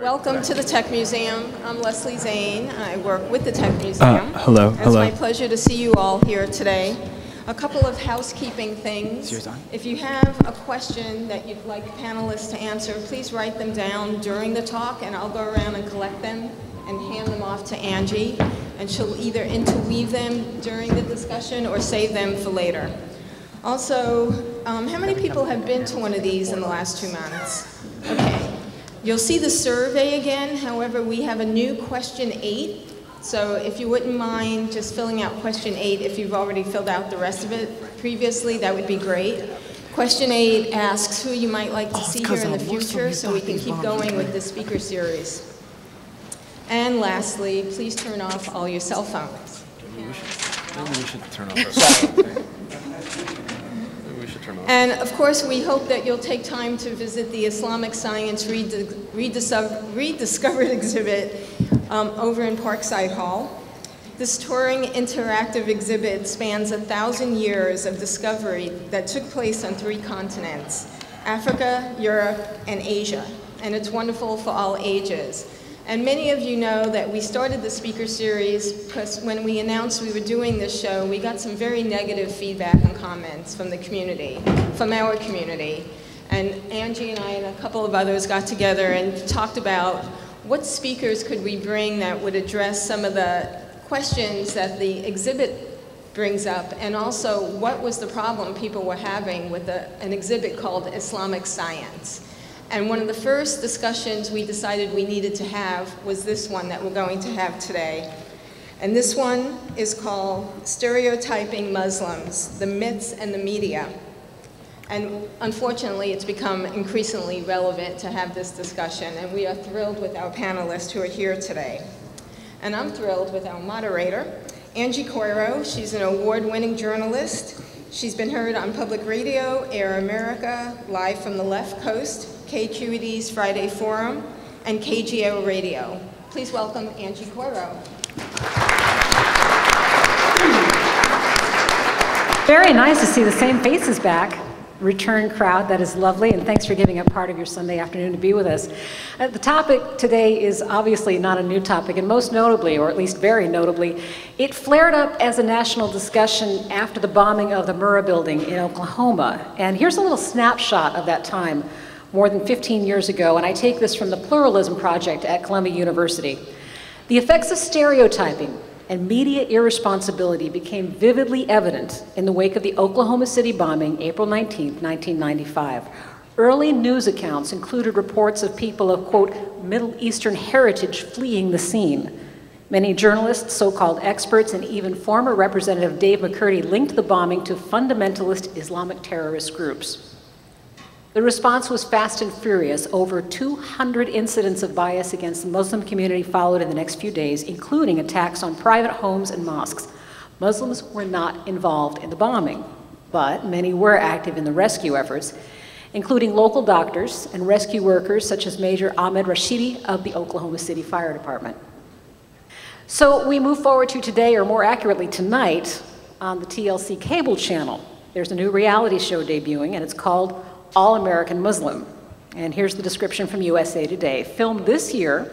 Welcome to the Tech Museum. I'm Leslie Zane. I work with the Tech Museum. Hello. It's my pleasure to see you all here today. A couple of housekeeping things. If you have a question that you'd like panelists to answer, please write them down during the talk, and I'll go around and collect them and hand them off to Angie, and she'll either interweave them during the discussion or save them for later. Also, how many people have been to one of these in the last 2 months? Okay. You'll see the survey again. However, we have a new question 8. So if you wouldn't mind just filling out question 8, if you've already filled out the rest of it previously, that would be great. Question 8 asks who you might like to see here in the future so we can keep going with this speaker series. And lastly, please turn off all your cell phones. Maybe we should turn off our cell phones. And of course, we hope that you'll take time to visit the Islamic Science Rediscovered exhibit over in Parkside Hall. This touring interactive exhibit spans 1,000 years of discovery that took place on 3 continents, Africa, Europe, and Asia. And it's wonderful for all ages. And many of you know that we started the speaker series because when we announced we were doing this show, we got some very negative feedback and comments from the community, from our community. And Angie and I and a couple of others got together and talked about what speakers could we bring that would address some of the questions that the exhibit brings up, and also what was the problem people were having with an exhibit called Islamic Science. And one of the first discussions we decided we needed to have was this one that we're going to have today. And this one is called Stereotyping Muslims, the Myths and the Media. And unfortunately, it's become increasingly relevant to have this discussion, and we are thrilled with our panelists who are here today. And I'm thrilled with our moderator, Angie Coiro. She's an award-winning journalist. She's been heard on public radio, Air America, Live from the Left Coast, KQED's Friday Forum, and KGO Radio. Please welcome Angie Coiro. Very nice to see the same faces back. Return crowd, that is lovely, and thanks for giving up part of your Sunday afternoon to be with us. The topic today is obviously not a new topic, and most notably, or at least very notably, it flared up as a national discussion after the bombing of the Murrah building in Oklahoma. And here's a little snapshot of that time, more than 15 years ago, and I take this from the Pluralism Project at Columbia University. The effects of stereotyping and media irresponsibility became vividly evident in the wake of the Oklahoma City bombing, April 19, 1995. Early news accounts included reports of people of, quote, Middle Eastern heritage fleeing the scene. Many journalists, so-called experts, and even former Representative Dave McCurdy linked the bombing to fundamentalist Islamic terrorist groups. The response was fast and furious. Over 200 incidents of bias against the Muslim community followed in the next few days, including attacks on private homes and mosques. Muslims were not involved in the bombing, but many were active in the rescue efforts, including local doctors and rescue workers such as Major Ahmed Rashidi of the Oklahoma City Fire Department. So we move forward to today, or more accurately tonight, on the TLC cable channel. There's a new reality show debuting, and it's called All-American Muslim. And here's the description from USA Today. Filmed this year,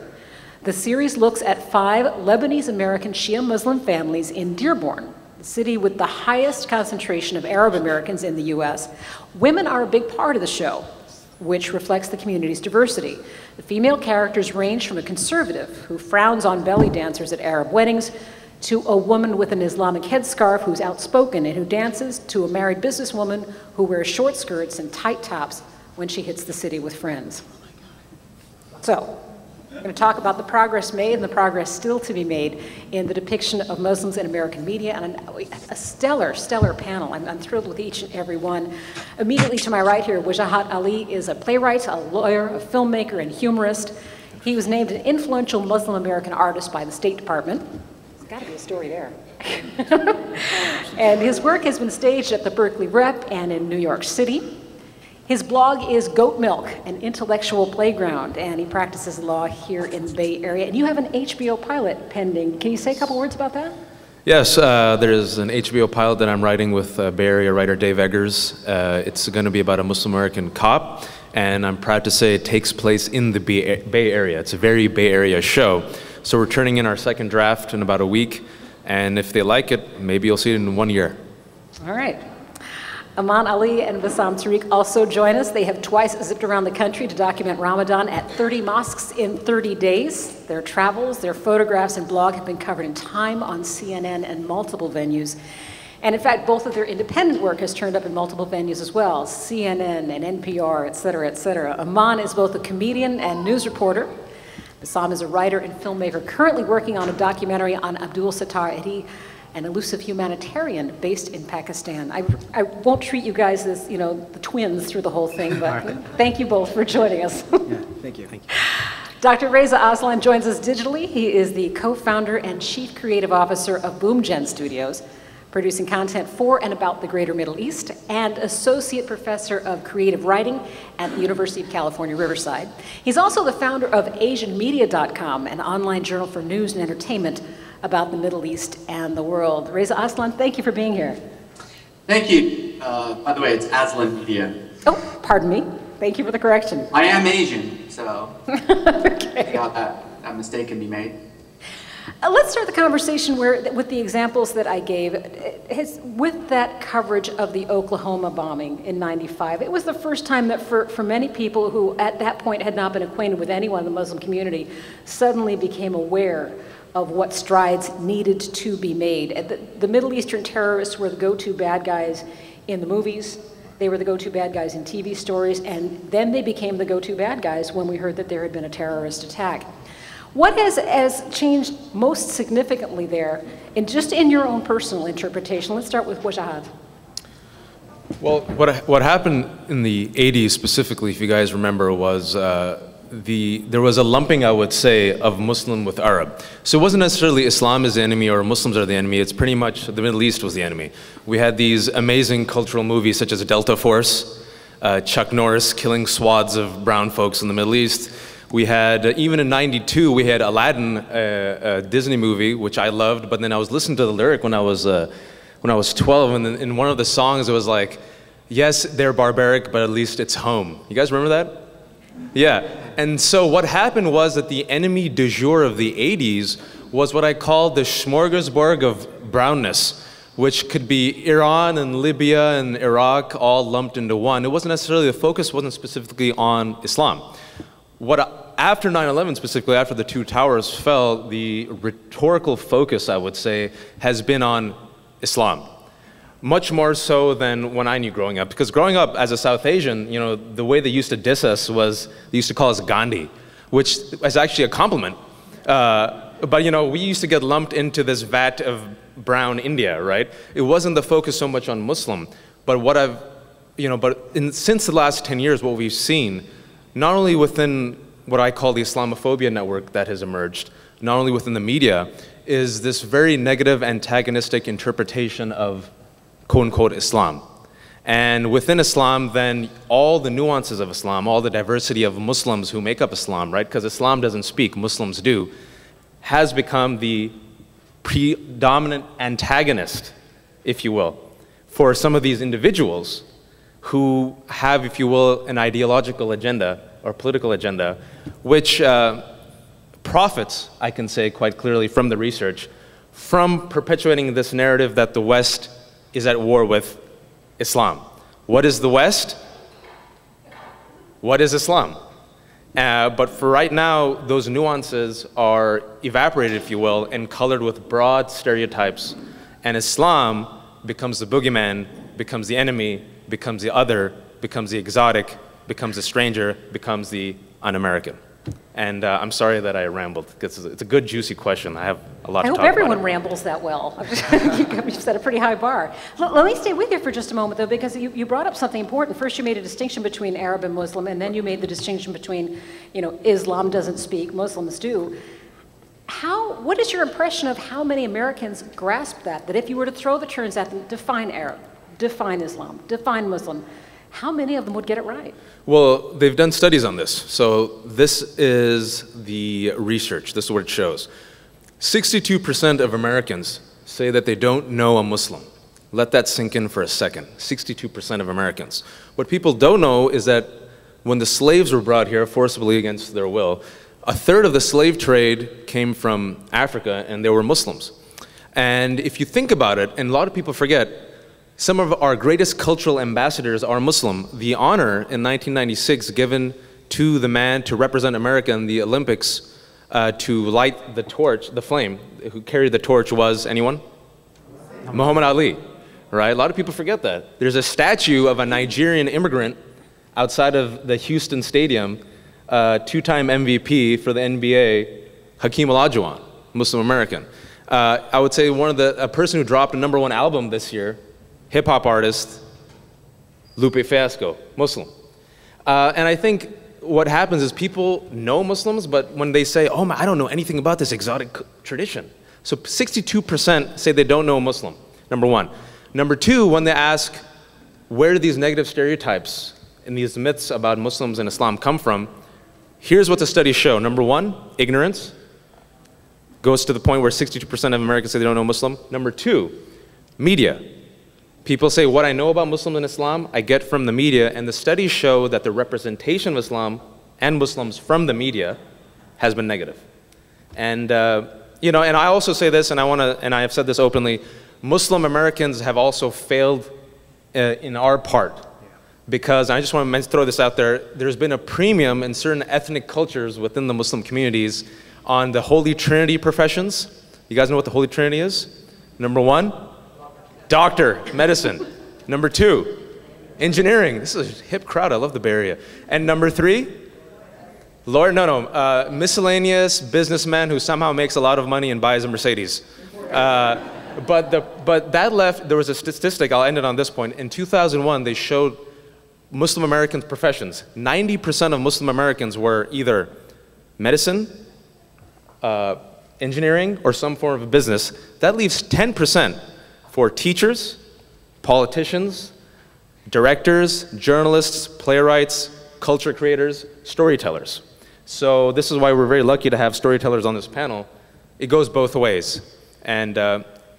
the series looks at 5 Lebanese-American Shia Muslim families in Dearborn, the city with the highest concentration of Arab Americans in the US. Women are a big part of the show, which reflects the community's diversity. The female characters range from a conservative who frowns on belly dancers at Arab weddings, to a woman with an Islamic headscarf who's outspoken and who dances, to a married businesswoman who wears short skirts and tight tops when she hits the city with friends. So, we're going to talk about the progress made and the progress still to be made in the depiction of Muslims in American media, and a stellar, stellar panel. I'm thrilled with each and every one. Immediately to my right here, Wajahat Ali is a playwright, a lawyer, a filmmaker, and humorist. He was named an influential Muslim American artist by the State Department. Got to be a story there. And his work has been staged at the Berkeley Rep and in New York City. His blog is Goat Milk, an intellectual playground, and he practices law here in the Bay Area. And you have an HBO pilot pending. Can you say a couple words about that? Yes, there is an HBO pilot that I'm writing with Bay Area writer Dave Eggers. It's going to be about a Muslim American cop and I'm proud to say it takes place in the Bay Area. It's a very Bay Area show. So we're turning in our second draft in about a week, and if they like it, maybe you'll see it in 1 year. All right. Aman, Ali, and Bassam Tariq also join us. They have twice zipped around the country to document Ramadan at 30 mosques in 30 days. Their travels, their photographs, and blog have been covered in Time, on CNN, and multiple venues. And in fact, both of their independent work has turned up in multiple venues as well, CNN and NPR, et cetera, et cetera. Aman is both a comedian and news reporter. Bassam is a writer and filmmaker currently working on a documentary on Abdul Sattar Edhi, an elusive humanitarian based in Pakistan. I won't treat you guys as, you know, the twins through the whole thing, but thank you both for joining us. Yeah, thank you. Thank you. Dr. Reza Aslan joins us digitally. He is the co-founder and chief creative officer of BoomGen Studios, producing content for and about the greater Middle East, and associate professor of creative writing at the University of California, Riverside. He's also the founder of AsianMedia.com, an online journal for news and entertainment about the Middle East and the world. Reza Aslan, thank you for being here. Thank you. By the way, it's Aslan Media. Oh, pardon me. Thank you for the correction. I am Asian, so Okay. got that mistake can be made. Let's start the conversation with the examples that I gave. With that coverage of the Oklahoma bombing in '95, it was the first time that for many people who at that point had not been acquainted with anyone in the Muslim community suddenly became aware of what strides needed to be made. The Middle Eastern terrorists were the go-to bad guys in the movies. They were the go-to bad guys in TV stories, and then they became the go-to bad guys when we heard that there had been a terrorist attack. What has changed most significantly there, just in your own personal interpretation? Let's start with Wajahat. Well, what happened in the 80s specifically, if you guys remember, was there was a lumping, I would say, of Muslim with Arab. So it wasn't necessarily Islam is the enemy or Muslims are the enemy. It's pretty much the Middle East was the enemy. We had these amazing cultural movies such as Delta Force, Chuck Norris killing swaths of brown folks in the Middle East. We had, even in '92, we had Aladdin, a Disney movie, which I loved, but then I was listening to the lyric when I was 12, and in one of the songs it was like, yes, they're barbaric, but at least it's home. You guys remember that? Yeah, and so what happened was that the enemy du jour of the 80s was what I call the smorgasbord of brownness, which could be Iran and Libya and Iraq all lumped into one. It wasn't necessarily, the focus wasn't specifically on Islam. After 9/11, specifically after the two towers fell, the rhetorical focus, I would say, has been on Islam. Much more so than when I knew growing up. Because growing up as a South Asian, you know, the way they used to diss us was, they used to call us Gandhi, which is actually a compliment. But you know, we used to get lumped into this vat of brown India, right? It wasn't the focus so much on Muslim, but since the last 10 years, what we've seen, not only within what I call the Islamophobia network that has emerged, not only within the media, is this very negative antagonistic interpretation of quote-unquote Islam. And within Islam, then, all the nuances of Islam, all the diversity of Muslims who make up Islam, right? Because Islam doesn't speak, Muslims do, has become the predominant antagonist, if you will, for some of these individuals who have, if you will, an ideological agenda or political agenda, which profits, I can say quite clearly from the research, from perpetuating this narrative that the West is at war with Islam. What is the West? What is Islam? But for right now, those nuances are evaporated, if you will, and colored with broad stereotypes, and Islam becomes the boogeyman, becomes the enemy, becomes the other, becomes the exotic, becomes the stranger, becomes the un-American. And I'm sorry that I rambled, because it's a good, juicy question. I have a lot to talk about. I hope everyone rambles that well. You've set a pretty high bar. Let me stay with you for just a moment, though, because you brought up something important. First, you made a distinction between Arab and Muslim, and then you made the distinction between, you know, Islam doesn't speak, Muslims do. What is your impression of how many Americans grasp that? That if you were to throw the terms at them, define Arab, define Islam, define Muslim, how many of them would get it right? Well, they've done studies on this. So this is the research. This is what it shows. 62% of Americans say that they don't know a Muslim. Let that sink in for a second. 62% of Americans. What people don't know is that when the slaves were brought here forcibly against their will, a third of the slave trade came from Africa, and they were Muslims. And if you think about it, and a lot of people forget, some of our greatest cultural ambassadors are Muslim. The honor in 1996 given to the man to represent America in the Olympics to light the torch, the flame, who carried the torch was anyone? Muhammad Ali, right? A lot of people forget that. There's a statue of a Nigerian immigrant outside of the Houston Stadium, two-time MVP for the NBA, Hakeem Olajuwon, Muslim American. I would say a person who dropped a #1 album this year, hip-hop artist, Lupe Fiasco, Muslim. And I think what happens is people know Muslims, but when they say, oh, I don't know anything about this exotic tradition. So 62% say they don't know a Muslim, #1. #2, when they ask, where do these negative stereotypes and these myths about Muslims and Islam come from? Here's what the studies show. #1, ignorance. Goes to the point where 62% of Americans say they don't know Muslim. #2, media. People say, what I know about Muslims and Islam, I get from the media, and the studies show that the representation of Islam and Muslims from the media has been negative. And you know, and I also say this, and I have said this openly, Muslim Americans have also failed in our part. Because I just want to throw this out there, there's been a premium in certain ethnic cultures within the Muslim communities on the Holy Trinity professions. You guys know what the Holy Trinity is? #1, doctor, medicine. #2, engineering. This is a hip crowd, I love the Bay Area. And #3, lawyer, miscellaneous businessman who somehow makes a lot of money and buys a Mercedes. But that left, there was a statistic, I'll end it on this point. In 2001, they showed Muslim Americans' professions. 90% of Muslim Americans were either medicine, engineering, or some form of a business. That leaves 10% for teachers, politicians, directors, journalists, playwrights, culture creators, storytellers. So this is why we're very lucky to have storytellers on this panel. It goes both ways. And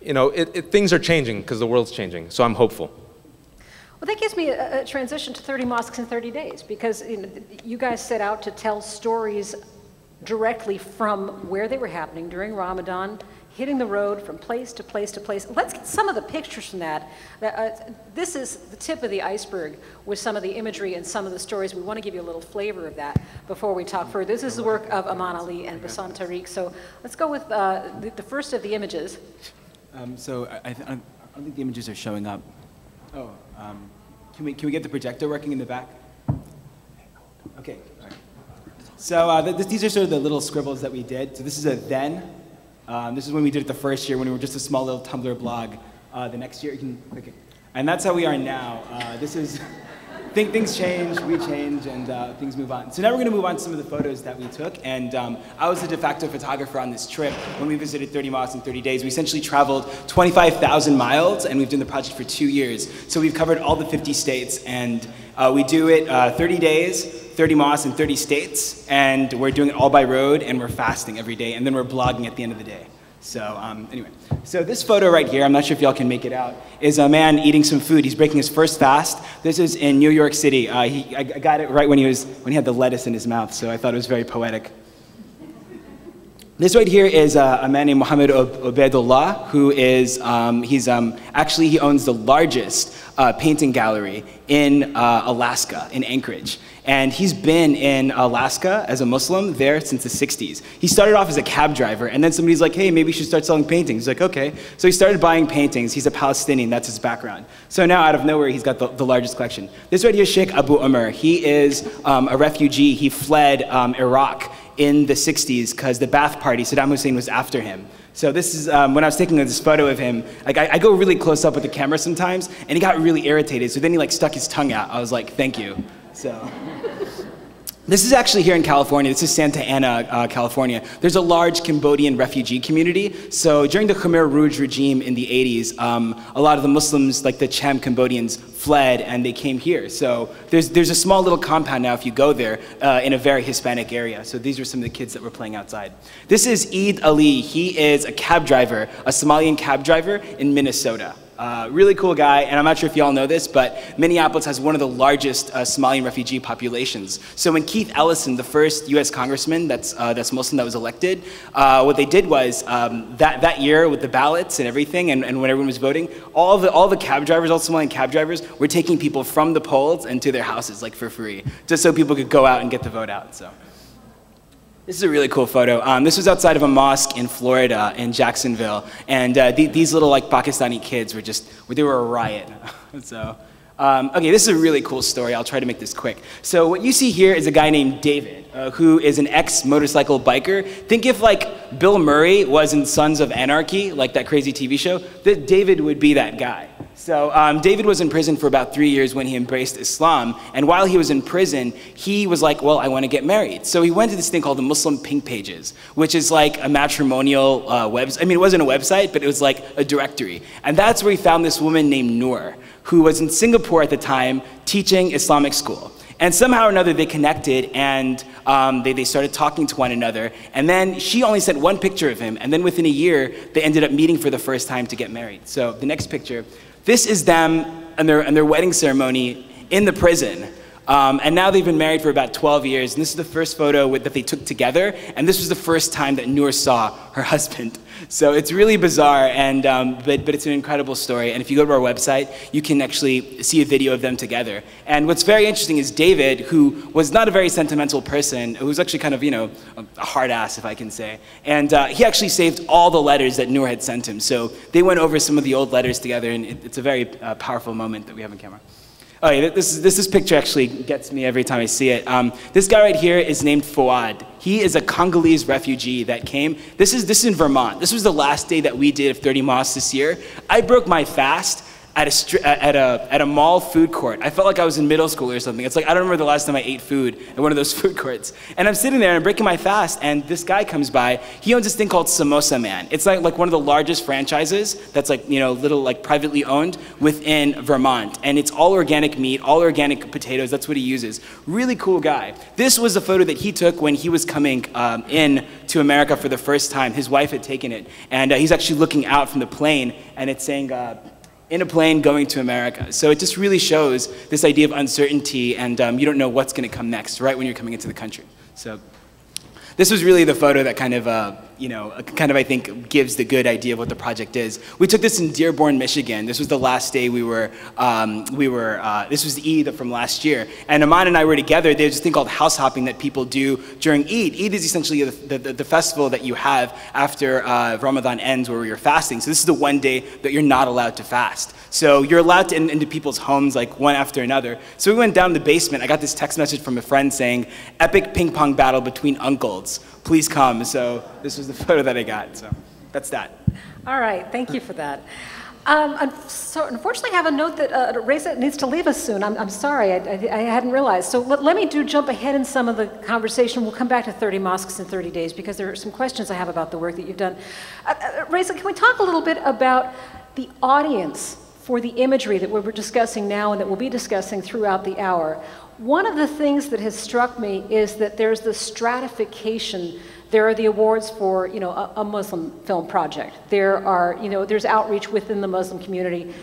you know, things are changing because the world's changing, so I'm hopeful. Well, that gives me a transition to 30 mosques in 30 days, because you guys set out to tell stories directly from where they were happening during Ramadan, hitting the road from place to place to place. Let's get some of the pictures from that. This is the tip of the iceberg with some of the imagery and some of the stories. We want to give you a little flavor of that before we talk further. This is the work of Aman Ali and Bassam Tariq. So let's go with the first of the images. So I don't think the images are showing up. Oh, can we get the projector working in the back? Okay. All right. So these are sort of the little scribbles that we did. So this is a then. This is when we did it the first year when we were just a small little Tumblr blog. The next year, you can click it. And that's how we are now. This is, things change, we change, and things move on. So now we're going to move on to some of the photos that we took. And I was the de facto photographer on this trip. When we visited 30 mosques in 30 days, we essentially traveled 25,000 miles, and we've done the project for 2 years. So we've covered all the 50 states, and we do it 30 days, 30 mosques in 30 states, and we're doing it all by road, and we're fasting every day, and then we're blogging at the end of the day. So anyway, so this photo right here, I'm not sure if y'all can make it out, is a man eating some food. He's breaking his first fast. This is in New York City. I got it right when he had the lettuce in his mouth, so I thought it was very poetic. This right here is a man named Mohammed Obaidullah, who is, actually he owns the largest painting gallery in Alaska, in Anchorage. And he's been in Alaska as a Muslim there since the 60s. He started off as a cab driver, and then somebody's like, hey, maybe you should start selling paintings. He's like, okay. So he started buying paintings. He's a Palestinian, that's his background. So now out of nowhere, he's got the largest collection. This right here is Sheikh Abu Umar. He is a refugee. He fled Iraq in the 60s because the Ba'ath Party, Saddam Hussein, was after him. So this is, when I was taking this photo of him, like I go really close up with the camera sometimes, and he got really irritated, so then he like stuck his tongue out. I was like, thank you. So this is actually here in California. This is Santa Ana, California. There's a large Cambodian refugee community. So during the Khmer Rouge regime in the 80s, a lot of the Muslims, like the Cham Cambodians, fled and they came here. So there's a small little compound now if you go there in a very Hispanic area. So these are some of the kids that were playing outside. This is Eid Ali. He is a cab driver, a Somalian cab driver in Minnesota. Really cool guy, and I'm not sure if y'all know this, but Minneapolis has one of the largest Somalian refugee populations. So when Keith Ellison, the first U.S. congressman that's Muslim that was elected, what they did was that year with the ballots and everything, and when everyone was voting, all the cab drivers, all Somalian cab drivers, were taking people from the polls and to their houses like for free, just so people could go out and get the vote out. So. This is a really cool photo. This was outside of a mosque in Florida, in Jacksonville, and these little like Pakistani kids they were a riot. So, okay, this is a really cool story. I'll try to make this quick. So what you see here is a guy named David, who is an ex-motorcycle biker. Think if like Bill Murray was in Sons of Anarchy, like that crazy TV show, that David would be that guy. So David was in prison for about 3 years when he embraced Islam, and while he was in prison, he was like, well, I want to get married. So he went to this thing called the Muslim Pink Pages, which is like a matrimonial website. I mean, it wasn't a website, but it was like a directory. And that's where he found this woman named Noor, who was in Singapore at the time teaching Islamic school. And somehow or another they connected, and they started talking to one another. And then she only sent one picture of him, and then within a year, they ended up meeting for the first time to get married. So the next picture, this is them and their wedding ceremony in the prison. And now they've been married for about 12 years, and this is the first photo that they took together, and this was the first time that Noor saw her husband. So it's really bizarre, and but it's an incredible story, and if you go to our website, you can actually see a video of them together. And what's very interesting is David, who was not a very sentimental person, who was actually kind of, you know, a hard ass, if I can say, and he actually saved all the letters that Noor had sent him. So they went over some of the old letters together, and it's a very powerful moment that we have on camera. Oh yeah, this picture actually gets me every time I see it. This guy right here is named Fouad. He is a Congolese refugee that came. This is in Vermont. This was the last day that we did of 30 Mosques this year. I broke my fast at a mall food court. I felt like I was in middle school or something. It's like, I don't remember the last time I ate food at one of those food courts. And I'm sitting there and I'm breaking my fast, and this guy comes by. He owns this thing called Samosa Man. It's like one of the largest franchises that's like, you know, little like privately owned within Vermont. And it's all organic meat, all organic potatoes. That's what he uses. Really cool guy. This was a photo that he took when he was coming in to America for the first time. His wife had taken it. And he's actually looking out from the plane, and it's saying, in a plane going to America. So it just really shows this idea of uncertainty, and you don't know what's going to come next, right when you're coming into the country. So this was really the photo that kind of, I think gives the good idea of what the project is. We took this in Dearborn, Michigan. This was the last day this was the Eid from last year. And Aman and I were together. There's this thing called house hopping that people do during Eid. Eid is essentially the festival that you have after Ramadan ends, where you're fasting. So this is the one day that you're not allowed to fast. So you're allowed to into people's homes like one after another. So we went down to the basement. I got this text message from a friend saying, "Epic ping pong battle between uncles. Please come." So this was the photo that I got. So that's that. All right, thank you for that. So unfortunately, I have a note that Reza needs to leave us soon. I'm sorry, I hadn't realized. So let me jump ahead in some of the conversation. We'll come back to 30 Mosques in 30 days, because there are some questions I have about the work that you've done. Reza, can we talk a little bit about the audience for the imagery that we're discussing now and that we'll be discussing throughout the hour? One of the things that has struck me is that there's the stratification. There are the awards for, a Muslim film project. There are, there's outreach within the Muslim community.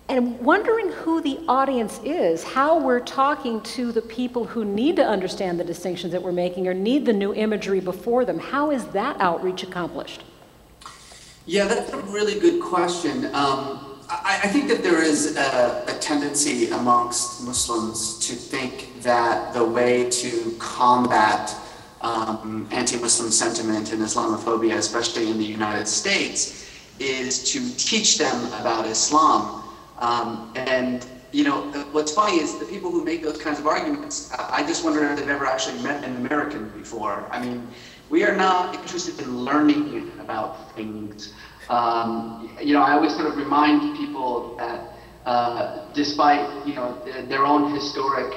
And I'm wondering who the audience is, how we're talking to the people who need to understand the distinctions that we're making or need the new imagery before them. How is that outreach accomplished? Yeah, that's a really good question. I think that there is a tendency amongst Muslims to think that the way to combat anti-Muslim sentiment and Islamophobia, especially in the United States, is to teach them about Islam. What's funny is the people who make those kinds of arguments, I just wonder if they've ever actually met an American before. I mean, we are not interested in learning about things. I always sort of remind people that despite their own historic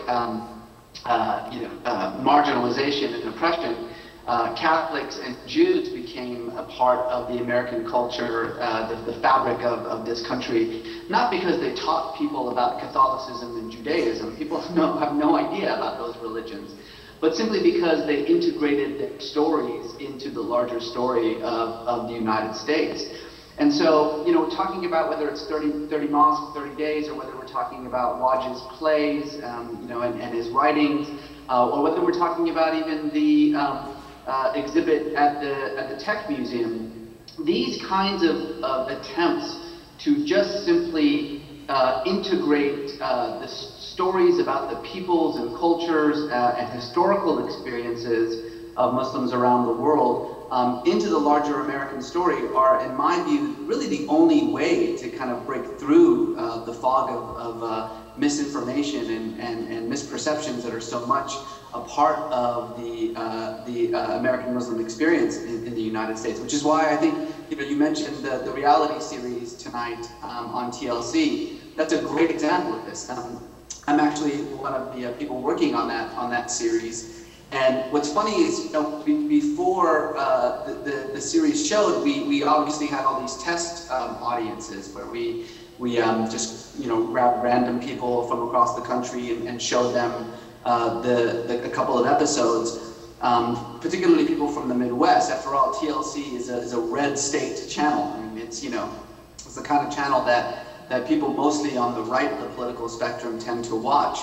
marginalization and oppression, Catholics and Jews became a part of the American culture, the fabric of this country, not because they taught people about Catholicism and Judaism. People have no idea about those religions, but simply because they integrated their stories into the larger story of the United States. And so, you know, talking about whether it's 30 Mosques, 30 Days, or whether we're talking about Waj's plays, you know, and his writings, or whether we're talking about even the exhibit at the Tech Museum, these kinds of attempts to just simply integrate the stories about the peoples and cultures and historical experiences of Muslims around the world into the larger American story are, in my view, really the only way to kind of break through the fog of misinformation and misperceptions that are so much a part of the American Muslim experience in the United States, which is why I think, you know, you mentioned the reality series tonight on TLC. That's a great example of this. I'm actually one of the people working on that series. And what's funny is, you know, before the series showed, we obviously had all these test audiences where we just, you know, grabbed random people from across the country and showed them a couple of episodes, particularly people from the Midwest. After all, TLC is a red state channel. I mean, it's, you know, it's the kind of channel that people mostly on the right of the political spectrum tend to watch.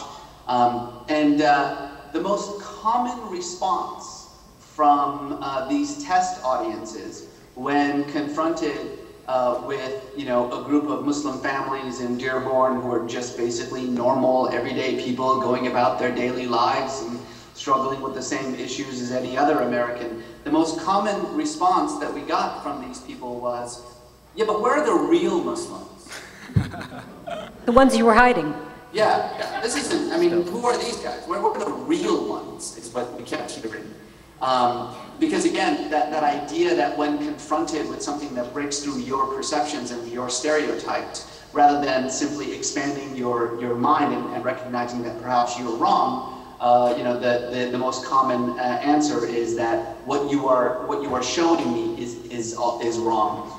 The most common response from these test audiences when confronted with, you know, a group of Muslim families in Dearborn who are just basically normal, everyday people going about their daily lives and struggling with the same issues as any other American, the most common response that we got from these people was, yeah, but where are the real Muslims? The ones you were hiding. Yeah, this isn't, I mean, who are these guys? Where are the real ones, is what we kept hearing. Because again, that idea that when confronted with something that breaks through your perceptions and your stereotypes, rather than simply expanding your mind and recognizing that perhaps you're wrong, you know, the most common answer is that what you are showing me is wrong.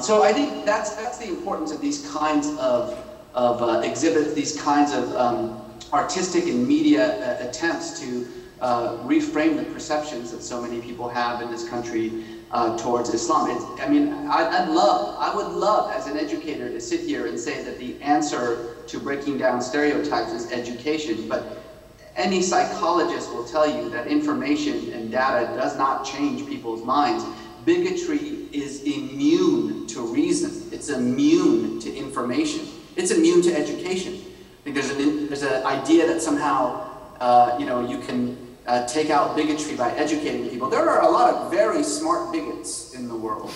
So I think that's the importance of these kinds of exhibits, these kinds of artistic and media attempts to reframe the perceptions that so many people have in this country towards Islam. I mean, I would love as an educator to sit here and say that the answer to breaking down stereotypes is education, but any psychologist will tell you that information and data does not change people's minds. Bigotry is immune to reason. It's immune to information. It's immune to education. I think there's an idea that somehow you know, you can take out bigotry by educating people. There are a lot of very smart bigots in the world.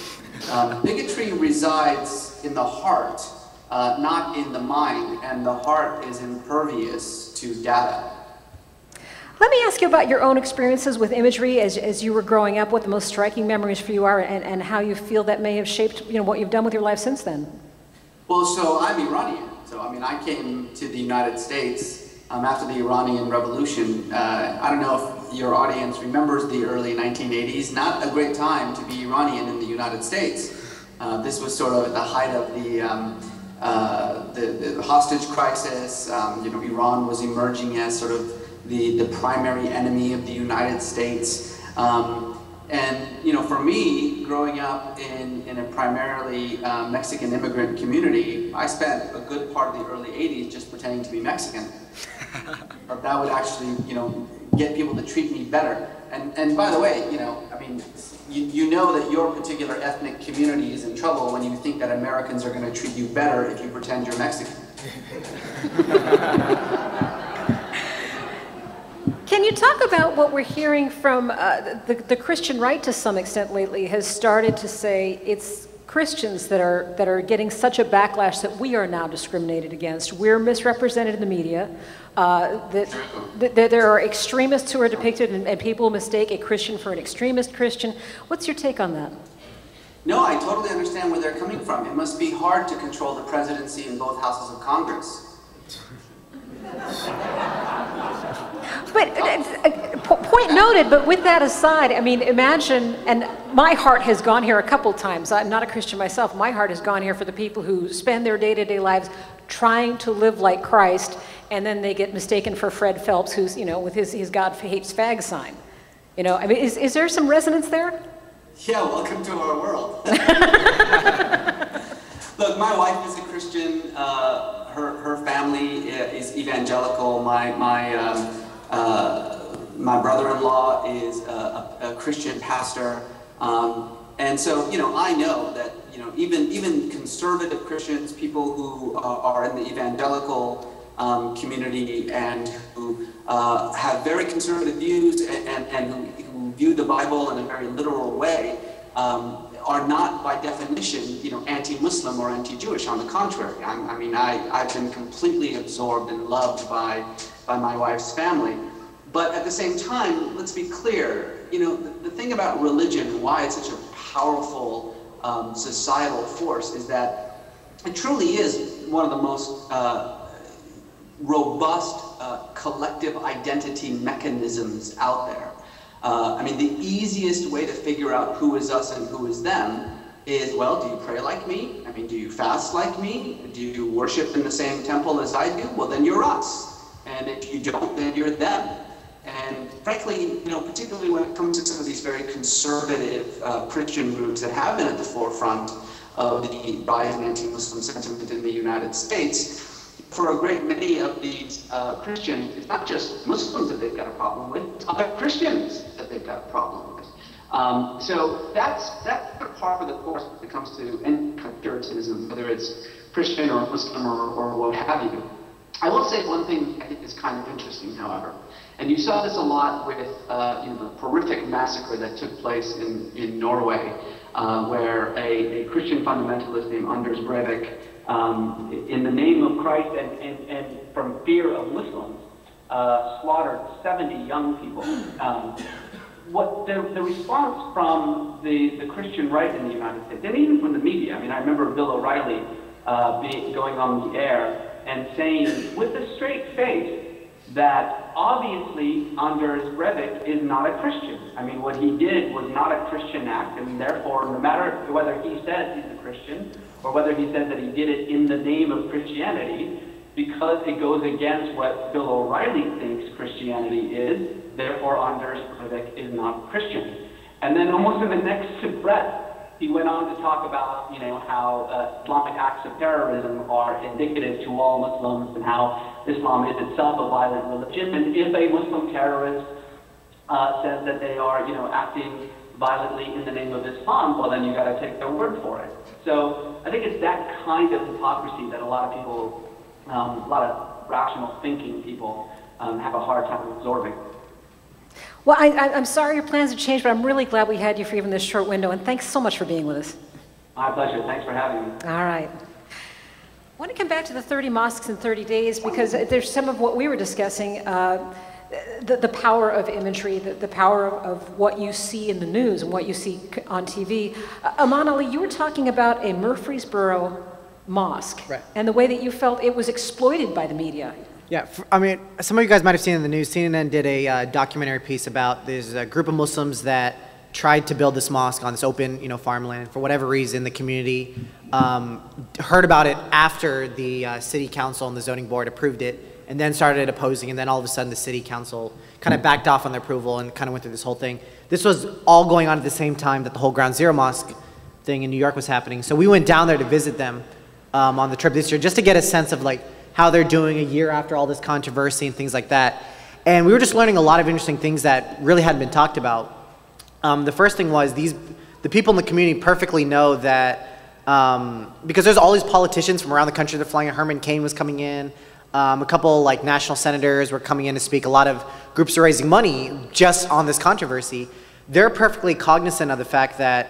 Bigotry resides in the heart, not in the mind, and the heart is impervious to data. Let me ask you about your own experiences with imagery as you were growing up, what the most striking memories for you are, and how you feel that may have shaped, you know, what you've done with your life since then. Well, so I'm Iranian. So, I mean, I came to the United States after the Iranian Revolution. I don't know if your audience remembers the early 1980s. Not a great time to be Iranian in the United States. This was sort of at the height of the hostage crisis. You know, Iran was emerging as sort of the primary enemy of the United States. And, you know, for me, growing up in a primarily Mexican immigrant community, I spent a good part of the early 80s just pretending to be Mexican. But that would actually, you know, get people to treat me better. And by the way, you know, I mean, you know that your particular ethnic community is in trouble when you think that Americans are going to treat you better if you pretend you're Mexican. Can you talk about what we're hearing from the Christian right to some extent lately has started to say it's Christians that are getting such a backlash that we are now discriminated against. We're misrepresented in the media. That there are extremists who are depicted and people mistake a Christian for an extremist Christian. What's your take on that? No, I totally understand where they're coming from. It must be hard to control the presidency in both houses of Congress. But point noted, but with that aside, I mean, imagine, and my heart has gone here a couple times. I'm not a Christian myself. My heart has gone here for the people who spend their day-to-day lives trying to live like Christ, and then they get mistaken for Fred Phelps, who's, you know, with his God hates fag sign. You know, I mean, is there some resonance there? Yeah, welcome to our world. Look, my wife is a Christian. Her family is evangelical. My brother-in-law is a Christian pastor. And so, you know, I know that, you know, even conservative Christians, people who are in the evangelical community and who have very conservative views and who view the Bible in a very literal way, are not by definition, you know, anti-Muslim or anti-Jewish. On the contrary, I've been completely absorbed and loved by my wife's family. But at the same time, let's be clear, you know, the thing about religion, why it's such a powerful societal force, is that it truly is one of the most robust collective identity mechanisms out there. I mean, the easiest way to figure out who is us and who is them is, well, do you pray like me? I mean, do you fast like me? Do you worship in the same temple as I do? Well, then you're us. And if you don't, then you're them. And frankly, you know, particularly when it comes to some of these very conservative Christian groups that have been at the forefront of the rise in anti-Muslim sentiment in the United States, for a great many of these Christians, it's not just Muslims that they've got a problem with, it's other Christians that they've got a problem with. So that's part of the course when it comes to any kind of Puritanism, whether it's Christian or Muslim or what have you. I will say one thing I think is kind of interesting, however, and you saw this a lot with you know, the horrific massacre that took place in Norway, where a Christian fundamentalist named Anders Breivik, in the name of Christ and from fear of Muslims, slaughtered 70 young people. The response from the Christian right in the United States, and even from the media, I mean, I remember Bill O'Reilly going on the air and saying with a straight face that obviously Anders Breivik is not a Christian. I mean, what he did was not a Christian act, and therefore, no matter whether he says he's a Christian or whether he says that he did it in the name of Christianity, because it goes against what Bill O'Reilly thinks Christianity is, therefore Anders Breivik is not Christian. And then almost in the next breath, he went on to talk about, you know, how Islamic acts of terrorism are indicative to all Muslims and how Islam is itself a violent religion. And if a Muslim terrorist says that they are, you know, acting violently in the name of Islam, well, then you got to take their word for it. So I think it's that kind of hypocrisy that a lot of people, a lot of rational thinking people have a hard time absorbing. Well, I'm sorry your plans have changed, but I'm really glad we had you for even this short window, and thanks so much for being with us. My pleasure. Thanks for having me. All right. I want to come back to the 30 mosques in 30 days, because there's some of what we were discussing, the power of imagery, the power of what you see in the news and what you see on TV. Aman Ali, you were talking about a Murfreesboro mosque, right, and the way that you felt it was exploited by the media. Yeah, I mean, some of you guys might have seen in the news, CNN did a documentary piece about there's a group of Muslims that tried to build this mosque on this open, you know, farmland. For whatever reason, the community heard about it after the city council and the zoning board approved it, and then started opposing, and then all of a sudden the city council kind of backed off on their approval and kind of went through this whole thing. This was all going on at the same time that the whole Ground Zero Mosque thing in New York was happening. So we went down there to visit them on the trip this year, just to get a sense of like how they're doing a year after all this controversy and things like that. And we were just learning a lot of interesting things that really hadn't been talked about. The first thing was the people in the community perfectly know that, because there's all these politicians from around the country that are flying in. Herman Cain was coming in. A couple like national senators were coming in to speak. A lot of groups are raising money just on this controversy. They're perfectly cognizant of the fact that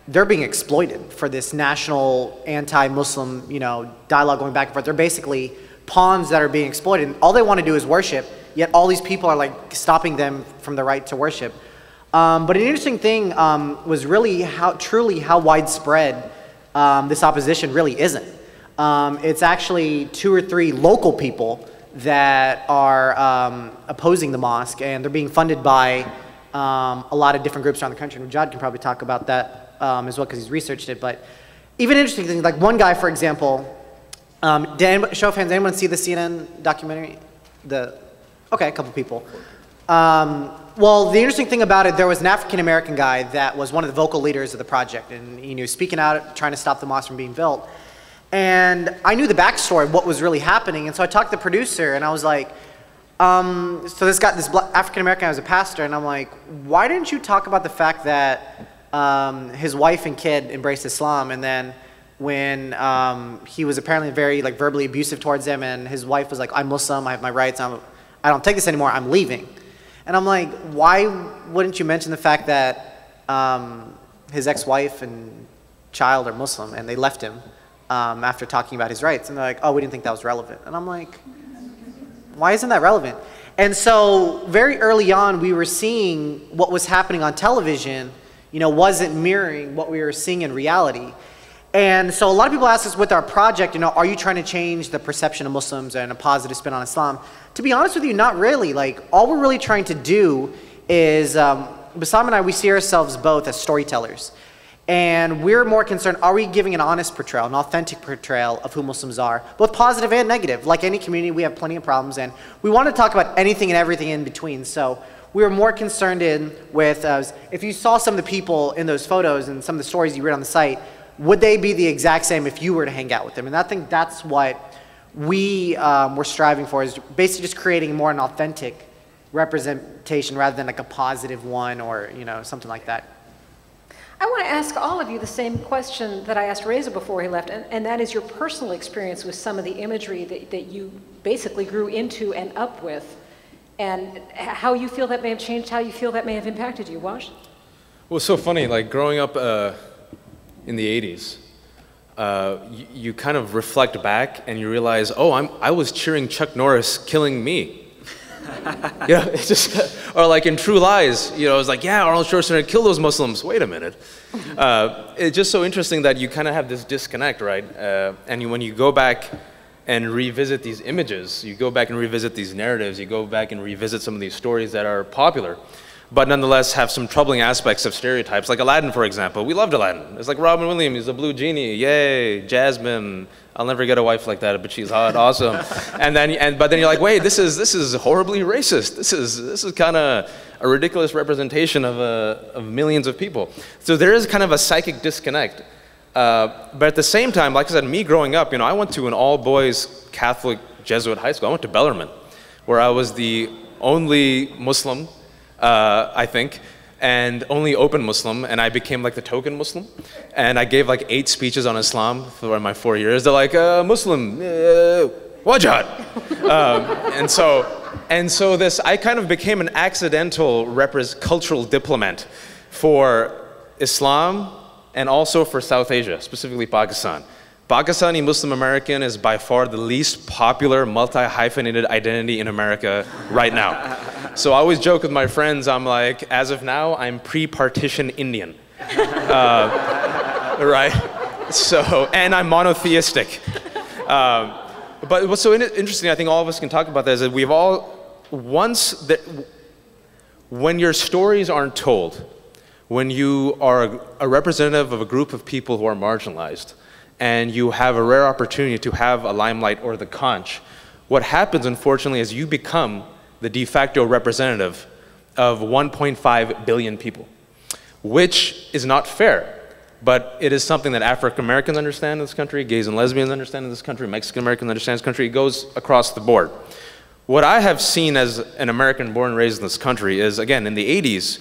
they're being exploited for this national anti-Muslim, you know, dialogue going back and forth. They're basically pawns that are being exploited. And all they want to do is worship, yet all these people are like stopping them from the right to worship. But an interesting thing was really how widespread this opposition really isn't. It's actually 2 or 3 local people that are opposing the mosque, and they're being funded by a lot of different groups around the country. And Rajad can probably talk about that as well, because he's researched it. But even interesting things, like one guy, for example, show of hands, anyone see the CNN documentary? Okay, a couple people. Well, the interesting thing about it, there was an African-American guy that was one of the vocal leaders of the project, and he was speaking out, trying to stop the mosque from being built. And I knew the backstory of what was really happening. And so I talked to the producer, and I was like, so this African-American guy was a pastor, and I'm like, why didn't you talk about the fact that his wife and kid embraced Islam, and then when he was apparently very like verbally abusive towards them, and his wife was like, I'm Muslim, I have my rights, I don't take this anymore, I'm leaving. And I'm like, why wouldn't you mention the fact that his ex-wife and child are Muslim, and they left him after talking about his rights? And they're like, oh, we didn't think that was relevant. And I'm like, why isn't that relevant? And so very early on, we were seeing what was happening on television, you know, wasn't mirroring what we were seeing in reality. And so a lot of people ask us with our project, you know, are you trying to change the perception of Muslims and a positive spin on Islam? To be honest with you, not really. Like, all we're really trying to do is, Bassam and I, we see ourselves both as storytellers. And we're more concerned, are we giving an honest portrayal, an authentic portrayal of who Muslims are, both positive and negative? Like any community, we have plenty of problems, and we want to talk about anything and everything in between. So we were more concerned with, if you saw some of the people in those photos and some of the stories you read on the site, would they be the exact same if you were to hang out with them? And I think that's what we were striving for, is basically just creating more an authentic representation rather than like a positive one or, you know, something like that. I want to ask all of you the same question that I asked Reza before he left, and that is your personal experience with some of the imagery that you basically grew into and up with, and how you feel that may have changed, how you feel that may have impacted you. Wash? Well, it's so funny, like growing up in the 80s, you kind of reflect back and you realize, oh, I was cheering Chuck Norris killing me. Yeah, it's just, or like in True Lies, you know, it's like, yeah, Arnold Schwarzenegger killed those Muslims. Wait a minute. It's just so interesting that you kind of have this disconnect, right? And when you go back and revisit these images, you go back and revisit these narratives, you go back and revisit some of these stories that are popular, but nonetheless have some troubling aspects of stereotypes, like Aladdin, for example. We loved Aladdin. It's like Robin Williams, he's a blue genie, yay, Jasmine. I'll never get a wife like that, but she's hot, awesome. But then you're like, wait, this is horribly racist. This is kind of a ridiculous representation of millions of people. So there is kind of a psychic disconnect. But at the same time, like I said, me growing up, you know, I went to an all-boys Catholic Jesuit high school. I went to Bellarmine, where I was the only Muslim, I think, and only open Muslim, and I became like the token Muslim. And I gave like 8 speeches on Islam for my 4 years. They're like, Muslim, Wajahat. And so I kind of became an accidental cultural diplomat for Islam and also for South Asia, specifically Pakistan. Pakistani Muslim American is by far the least popular multi-hyphenated identity in America right now. So I always joke with my friends, I'm like, as of now, I'm pre-partition Indian. Right? So, and I'm monotheistic. But what's so interesting, I think all of us can talk about that, is that we've all, when your stories aren't told, when you are a representative of a group of people who are marginalized, and you have a rare opportunity to have a limelight or the conch, what happens, unfortunately, is you become the de facto representative of 1.5 billion people, which is not fair, but it is something that African Americans understand in this country, gays and lesbians understand in this country, Mexican Americans understand in this country. It goes across the board. What I have seen as an American born and raised in this country is, again, in the 80s,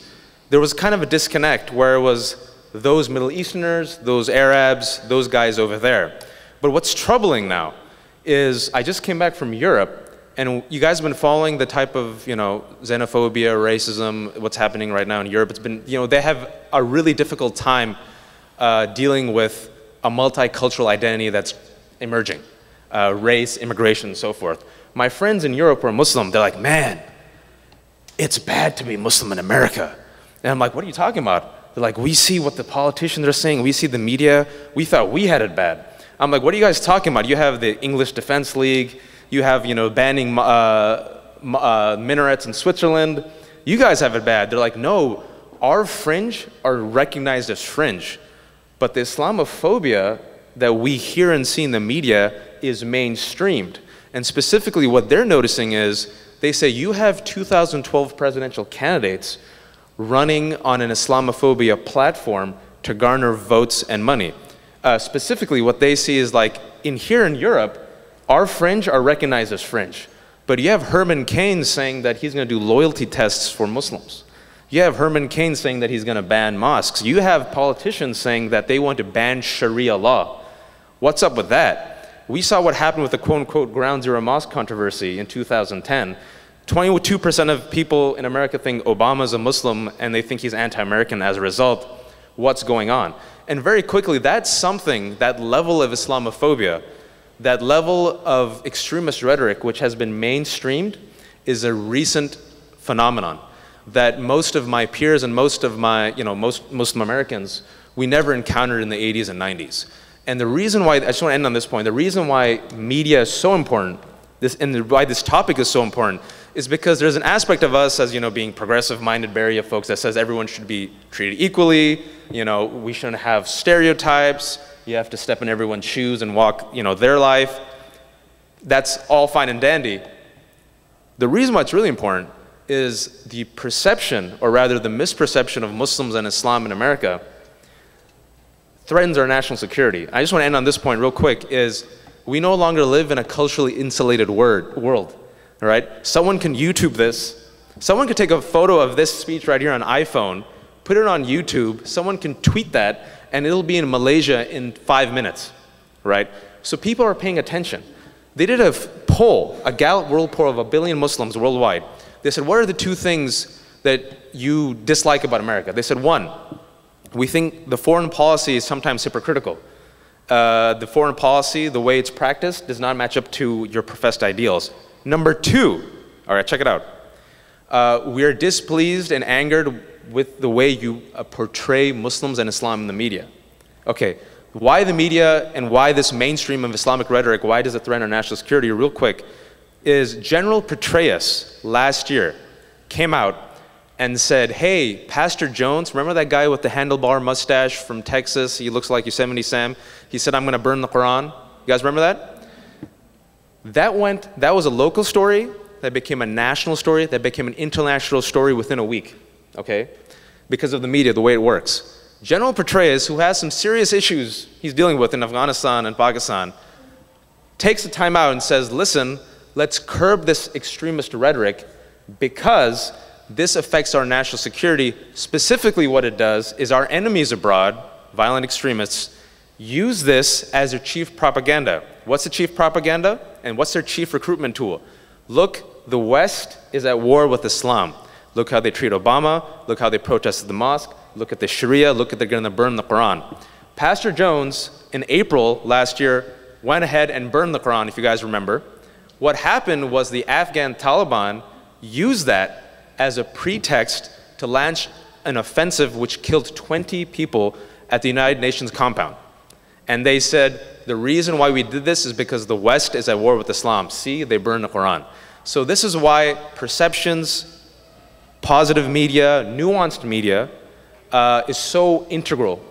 there was kind of a disconnect where it was those Middle Easterners, those Arabs, those guys over there. But what's troubling now is I just came back from Europe, and you guys have been following the type of, you know, xenophobia, racism, what's happening right now in Europe. It's been, you know, they have a really difficult time dealing with a multicultural identity that's emerging, race, immigration, and so forth. My friends in Europe who are Muslim, they're like, man, it's bad to be Muslim in America. And I'm like, what are you talking about? They're like, we see what the politicians are saying, we see the media, we thought we had it bad. I'm like, what are you guys talking about? You have the English Defense League, you have, you know, banning minarets in Switzerland. You guys have it bad. They're like, no, our fringe are recognized as fringe, but the Islamophobia that we hear and see in the media is mainstreamed. And specifically what they're noticing is, they say you have 2012 presidential candidates running on an Islamophobia platform to garner votes and money. Specifically, what they see is like here in Europe, our fringe are recognized as fringe. But you have Herman Cain saying that he's going to do loyalty tests for Muslims. You have Herman Cain saying that he's going to ban mosques. You have politicians saying that they want to ban Sharia law. What's up with that? We saw what happened with the quote-unquote Ground Zero mosque controversy in 2010. 22% of people in America think Obama's a Muslim and they think he's anti-American as a result. What's going on? And very quickly, that's something, that level of Islamophobia, that level of extremist rhetoric, which has been mainstreamed, is a recent phenomenon that most of my peers and most of my, most Muslim Americans, we never encountered in the 80s and 90s. And the reason why, I just want to end on this point, the reason why media is so important, why this topic is so important, is because there's an aspect of us as, being progressive-minded Bay Area folks that says everyone should be treated equally, we shouldn't have stereotypes, you have to step in everyone's shoes and walk, their life. That's all fine and dandy. The reason why it's really important is the perception, or rather the misperception of Muslims and Islam in America threatens our national security. I just want to end on this point real quick, is we no longer live in a culturally insulated world, all right? Someone can YouTube this. Someone could take a photo of this speech right here on iPhone, put it on YouTube, someone can tweet that, and it'll be in Malaysia in 5 minutes, right? So people are paying attention. They did a poll, a Gallup world poll of 1 billion Muslims worldwide. They said, what are the 2 things that you dislike about America? They said, 1, we think the foreign policy is sometimes hypocritical. The foreign policy, the way it's practiced, does not match up to your professed ideals. Number 2, all right, check it out. We are displeased and angered with the way you portray Muslims and Islam in the media. Okay, why the media and why this mainstream of Islamic rhetoric, why does it threaten our national security? Real quick, is General Petraeus last year came out and said, hey, Pastor Jones, remember that guy with the handlebar mustache from Texas? He looks like Yosemite Sam. He said, I'm going to burn the Quran. You guys remember that? That was a local story that became a national story, that became an international story within a week, okay? Because of the media, the way it works. General Petraeus, who has some serious issues he's dealing with in Afghanistan and Pakistan, takes the time out and says, listen, let's curb this extremist rhetoric because this affects our national security. Specifically what it does is our enemies abroad, violent extremists, use this as their chief propaganda. What's the chief propaganda? And what's their chief recruitment tool? Look, the West is at war with Islam. Look how they treat Obama. Look how they protested the mosque. Look at the Sharia. Look at they're going to burn the Quran. Pastor Jones, in April last year, went ahead and burned the Quran, if you guys remember. What happened was the Afghan Taliban used that as a pretext to launch an offensive which killed 20 people at the United Nations compound. And they said, the reason why we did this is because the West is at war with Islam. See, they burned the Quran. So this is why perceptions, positive media, nuanced media is so integral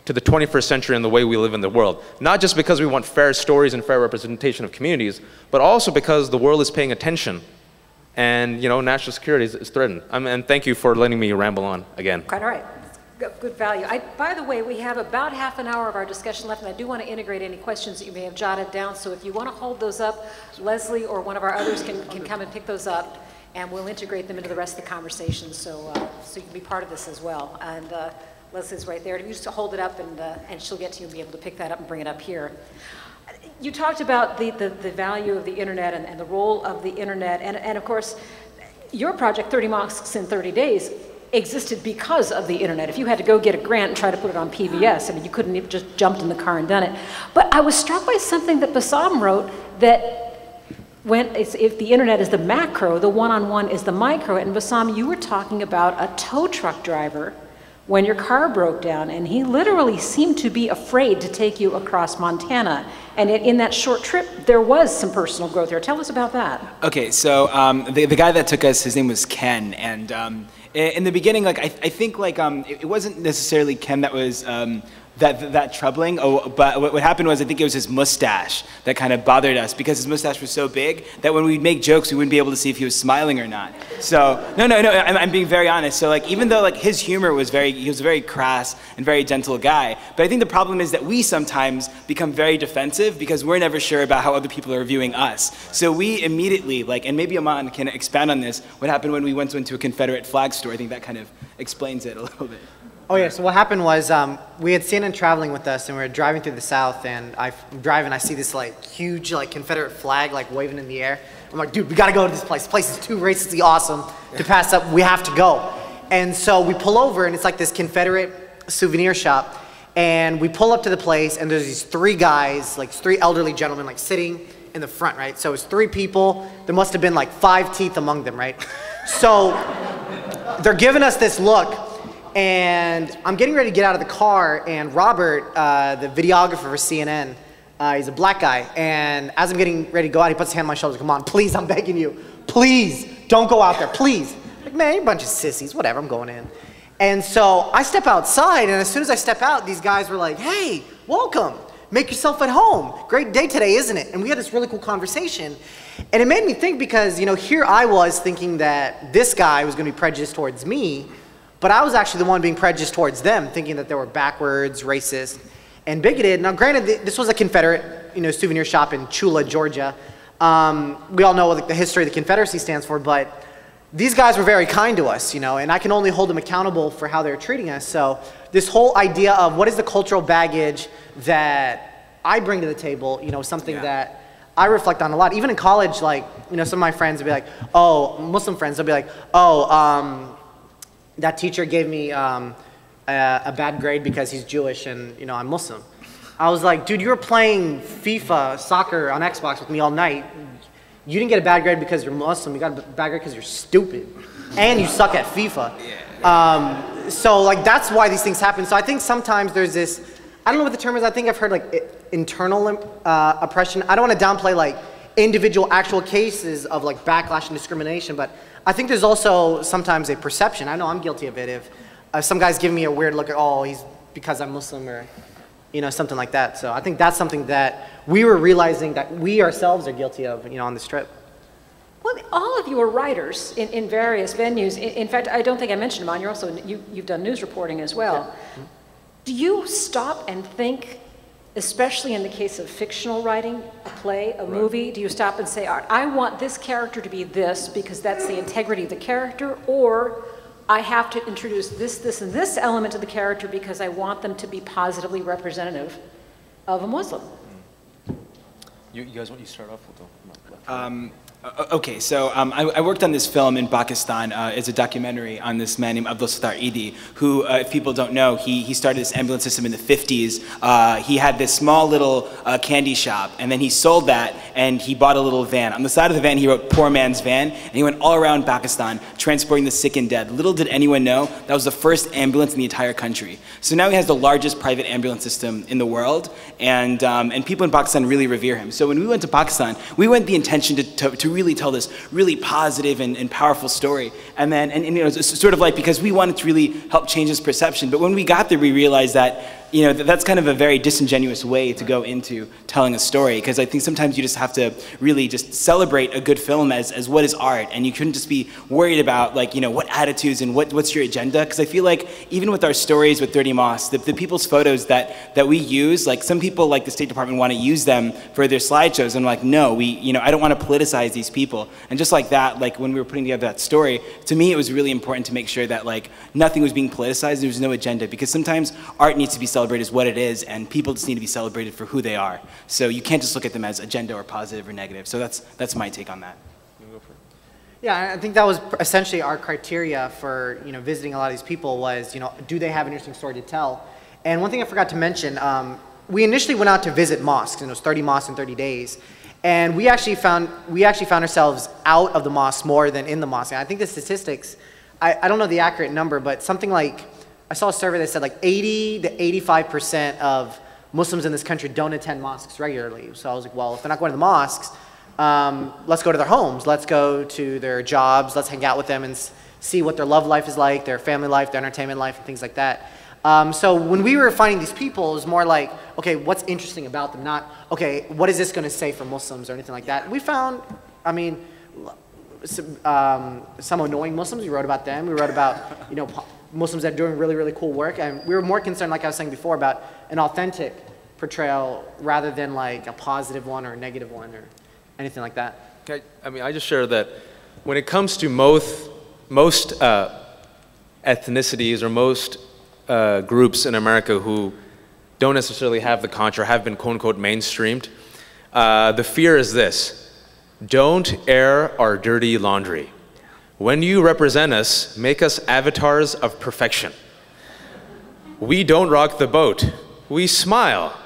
to the 21st century and the way we live in the world. Not just because we want fair stories and fair representation of communities, but also because the world is paying attention and national security is threatened. And thank you for letting me ramble on again. Quite all right. Good value. By the way, we have about half an hour of our discussion left, and I do want to integrate any questions that you may have jotted down. So if you want to hold those up, Leslie or one of our others can come and pick those up, and we'll integrate them into the rest of the conversation. So you can be part of this as well. And Leslie's right there. You just hold it up, and she'll get to you and be able to pick that up and bring it up here. You talked about the value of the internet and the role of the internet, and of course, your project, 30 Mosques in 30 Days, existed because of the internet. If you had to go get a grant and try to put it on PBS, I mean, you couldn't have just jumped in the car and done it. But I was struck by something that Bassam wrote, that if the internet is the macro, the one-on-one is the micro. And Bassam, you were talking about a tow truck driver when your car broke down, and he literally seemed to be afraid to take you across Montana. And in that short trip, there was some personal growth there. Tell us about that. Okay, so the guy that took us, his name was Ken, and in the beginning, I think it wasn't necessarily Ken that was that troubling. Oh, but what happened was, I think it was his mustache that kind of bothered us, because his mustache was so big that when we'd make jokes, we wouldn't be able to see if he was smiling or not. So no, I'm being very honest. So like, even though like his humor was he was a very crass and very gentle guy, but I think the problem is that we sometimes become very defensive because we're never sure about how other people are viewing us. So we immediately, like, and maybe Aman can expand on this, what happened when we went into a Confederate flag store. I think that kind of explains it a little bit. Oh yeah, so what happened was we had CNN traveling with us, and we were driving through the South, and I'm driving, I see this like huge like Confederate flag like waving in the air. I'm like, dude, we gotta go to this place. This place is too racistly awesome to pass up. We have to go. And so we pull over, and it's like this Confederate souvenir shop, and we pull up to the place, and there's these three guys, like three elderly gentlemen, like sitting in the front, right? So it's three people. There must have been like 5 teeth among them, right? So they're giving us this look. And I'm getting ready to get out of the car, and Robert, the videographer for CNN, he's a black guy, and as I'm getting ready to go out, he puts his hand on my shoulder, come on, please, I'm begging you, please, don't go out there, please. Like, man, you're a bunch of sissies, whatever, I'm going in. And so I step outside, and as soon as I step out, these guys were like, hey, welcome, make yourself at home, great day today, isn't it? And we had this really cool conversation, and it made me think, because, you know, here I was thinking that this guy was going to be prejudiced towards me, but I was actually the one being prejudiced towards them, thinking that they were backwards, racist, and bigoted. Now, granted, this was a Confederate, you know, souvenir shop in Chula, Georgia. We all know what the history of the Confederacy stands for, but these guys were very kind to us, you know, and I can only hold them accountable for how they're treating us. So this whole idea of what is the cultural baggage that I bring to the table, you know, something that I reflect on a lot. Even in college, like, you know, some of my friends would be like, oh, Muslim friends, they'll be like, oh, that teacher gave me a bad grade because he's Jewish and, you know, I'm Muslim. I was like, dude, you were playing FIFA, soccer on Xbox with me all night. You didn't get a bad grade because you're Muslim. You got a bad grade because you're stupid. And you suck at FIFA. So, like, that's why these things happen. So I think sometimes there's this, I don't know what the term is. I think I've heard, like, internal oppression. I don't want to downplay, like, individual actual cases of, like, backlash and discrimination, but I think there's also sometimes a perception. I know I'm guilty of it. If some guy's giving me a weird look at, oh, he's because I'm Muslim, or, you know, something like that. So I think that's something that we were realizing that we ourselves are guilty of, you know, on this trip. Well, all of you are writers in various venues. In fact, I don't think I mentioned, Aman, you've done news reporting as well. Yeah. Do you stop and think, especially in the case of fictional writing, a play, a movie, do you stop and say, I want this character to be this because that's the integrity of the character, or I have to introduce this, and this element of the character because I want them to be positively representative of a Muslim? You guys want to start off with the... Okay, so I worked on this film in Pakistan. It's a documentary on this man named Abdul Sattar Eidi, who, if people don't know, he started this ambulance system in the 50s. He had this small little candy shop, and then he sold that, and he bought a little van. On the side of the van, he wrote "Poor Man's Van," and he went all around Pakistan transporting the sick and dead. Little did anyone know, that was the first ambulance in the entire country. So now he has the largest private ambulance system in the world, and people in Pakistan really revere him. So when we went to Pakistan, we went with the intention to really tell this really positive and powerful story. And then, you know, it's sort of like, because we wanted to really help change his perception. But when we got there, we realized that, you know, that's kind of a very disingenuous way to go into telling a story, because I think sometimes you just have to really just celebrate a good film as what is art, and you couldn't just be worried about, like, you know, what attitudes and what's your agenda, because I feel like even with our stories with 30 Mosques, the people's photos that we use, like, some people, like the State Department, want to use them for their slideshows, and I'm like, no, you know, I don't want to politicize these people. And just like that, like, when we were putting together that story, to me it was really important to make sure that, like, nothing was being politicized, there was no agenda, because sometimes art needs to be celebrated as what it is, and people just need to be celebrated for who they are. So you can't just look at them as agenda or positive or negative. So that's my take on that. Yeah, I think that was essentially our criteria for, you know, visiting a lot of these people was, you know, do they have an interesting story to tell? And one thing I forgot to mention, we initially went out to visit mosques, and it was 30 mosques in 30 days. And we actually found ourselves out of the mosque more than in the mosque. And I think the statistics, I don't know the accurate number, but something like, I saw a survey that said like 80 to 85% of Muslims in this country don't attend mosques regularly. So I was like, well, if they're not going to the mosques, let's go to their homes, let's go to their jobs, let's hang out with them and see what their love life is like, their family life, their entertainment life, and things like that. So when we were finding these people, it was more like, okay, what's interesting about them? Not, okay, what is this going to say for Muslims or anything like that. We found, I mean, some annoying Muslims. We wrote about them. We wrote about, you know, Muslims that are doing really, really cool work. And we were more concerned, like I was saying before, about an authentic portrayal rather than like a positive one or a negative one or anything like that. Okay, I mean, I just share that when it comes to most ethnicities or most groups in America who don't necessarily have the contra, have been quote unquote mainstreamed, the fear is this: don't air our dirty laundry. When you represent us, make us avatars of perfection. We don't rock the boat. We smile.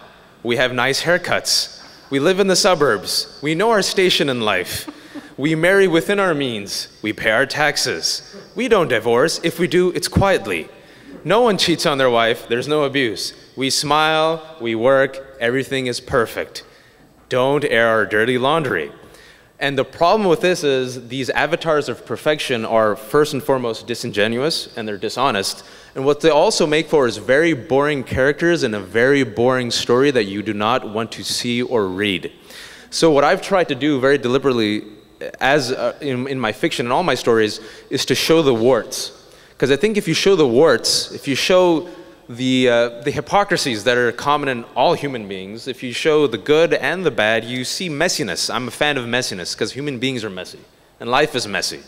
We have nice haircuts. We live in the suburbs. We know our station in life. We marry within our means. We pay our taxes. We don't divorce. If we do, it's quietly. No one cheats on their wife. There's no abuse. We smile. We work. Everything is perfect. Don't air our dirty laundry. And the problem with this is these avatars of perfection are first and foremost disingenuous and they're dishonest. And what they also make for is very boring characters and a very boring story that you do not want to see or read. So what I've tried to do very deliberately as in my fiction and all my stories is to show the warts. Because I think if you show the warts, if you show the hypocrisies that are common in all human beings, if you show the good and the bad, you see messiness. I'm a fan of messiness because human beings are messy and life is messy.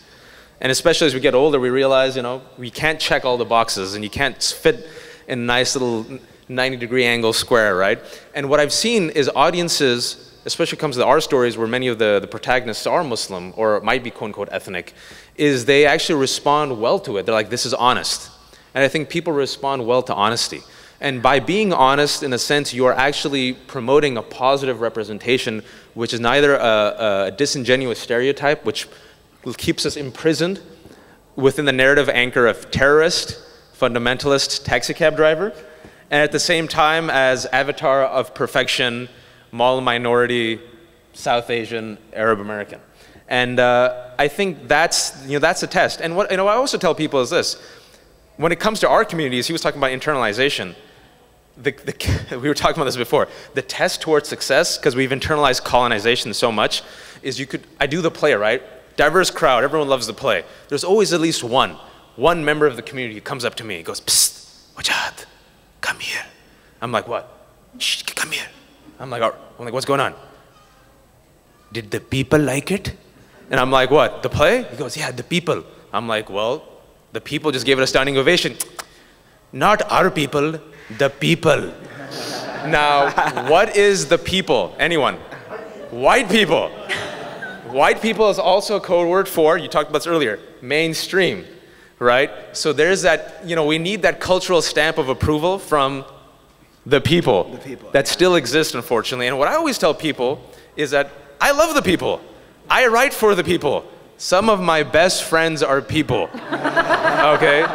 And especially as we get older, we realize, you know, we can't check all the boxes and you can't fit in a nice little 90-degree angle square, right? And what I've seen is audiences, especially when it comes to our stories where many of the protagonists are Muslim or might be quote-unquote ethnic, is they actually respond well to it. They're like, this is honest. And I think people respond well to honesty. And by being honest, in a sense, you are actually promoting a positive representation, which is neither a disingenuous stereotype, which keeps us imprisoned within the narrative anchor of terrorist, fundamentalist, taxi cab driver, and at the same time as avatar of perfection, Mal minority, South Asian, Arab American. And I think that's a test. And what I also tell people is this: when it comes to our communities, he was talking about internalization. We were talking about this before. The test towards success, because we've internalized colonization so much, is I do the play, right? Diverse crowd, everyone loves the play. There's always at least one member of the community who comes up to me and goes, "Psst, Wajahat, come here." I'm like, "What?" "Shh, come here." I'm like, "What's going on?" "Did the people like it?" And I'm like, "What, the play?" He goes, "Yeah, the people." I'm like, "Well, the people just gave it a standing ovation." "Not our people, the people." Now, what is the people? Anyone? White people. White people is also a code word for, you talked about this earlier, mainstream, right? So there's that, we need that cultural stamp of approval from the people. That still exists, unfortunately. And what I always tell people is that I love the people. I write for the people. Some of my best friends are people, okay?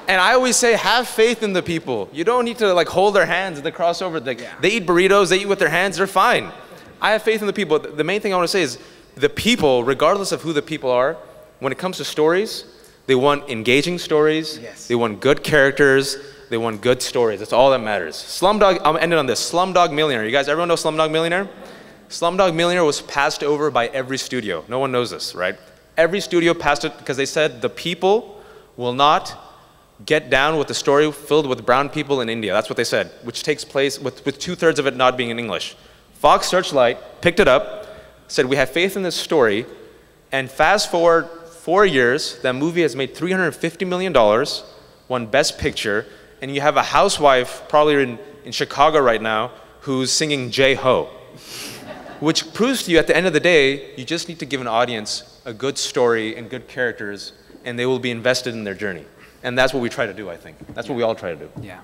And I always say, have faith in the people. You don't need to hold their hands and they cross over. They eat burritos, they eat with their hands, they're fine. I have faith in the people. The main thing I want to say is the people, regardless of who the people are, when it comes to stories, they want engaging stories, they want good characters, they want good stories. That's all that matters. Slumdog, I'm ending on this. Slumdog Millionaire. You guys, everyone know Slumdog Millionaire? Slumdog Millionaire was passed over by every studio. No one knows this, right? Every studio passed it because they said the people will not get down with a story filled with brown people in India. That's what they said, which takes place with 2/3 of it not being in English. Fox Searchlight picked it up, said we have faith in this story, and fast forward 4 years, that movie has made $350 million, won Best Picture, and you have a housewife probably in Chicago right now who's singing J-Ho, which proves to you at the end of the day, you just need to give an audience a good story and good characters, and they will be invested in their journey. And that's what we try to do, I think. That's what we all try to do. Yeah.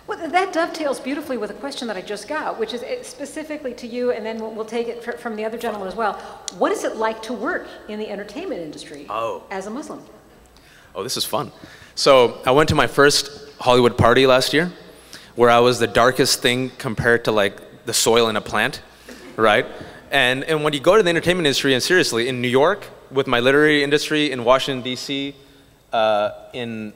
Well, that dovetails beautifully with a question that I just got, which is specifically to you, and then we'll take it from the other gentleman as well. What is it like to work in the entertainment industry as a Muslim? Oh, this is fun. So I went to my first Hollywood party last year, where I was the darkest thing compared to the soil in a plant, right? And when you go to the entertainment industry, and seriously, in New York, with my literary industry, in Washington, D.C., in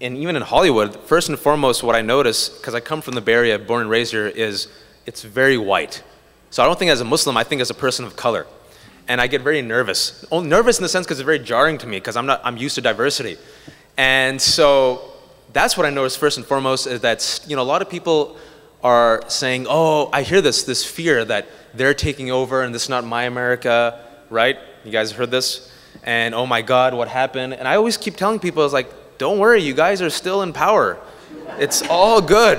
and even in Hollywood, first and foremost, what I notice, because I come from the Bay Area, born and raised here, is it's very white. So I don't think as a Muslim, I think as a person of color. And I get very nervous. Nervous in the sense because it's very jarring to me, because I'm used to diversity. And so that's what I noticed first and foremost, is that, you know, a lot of people are saying, oh, I hear this fear that they're taking over and this is not my America, right? You guys heard this? And oh my God, what happened? And I always keep telling people, it's like, don't worry, you guys are still in power. It's all good.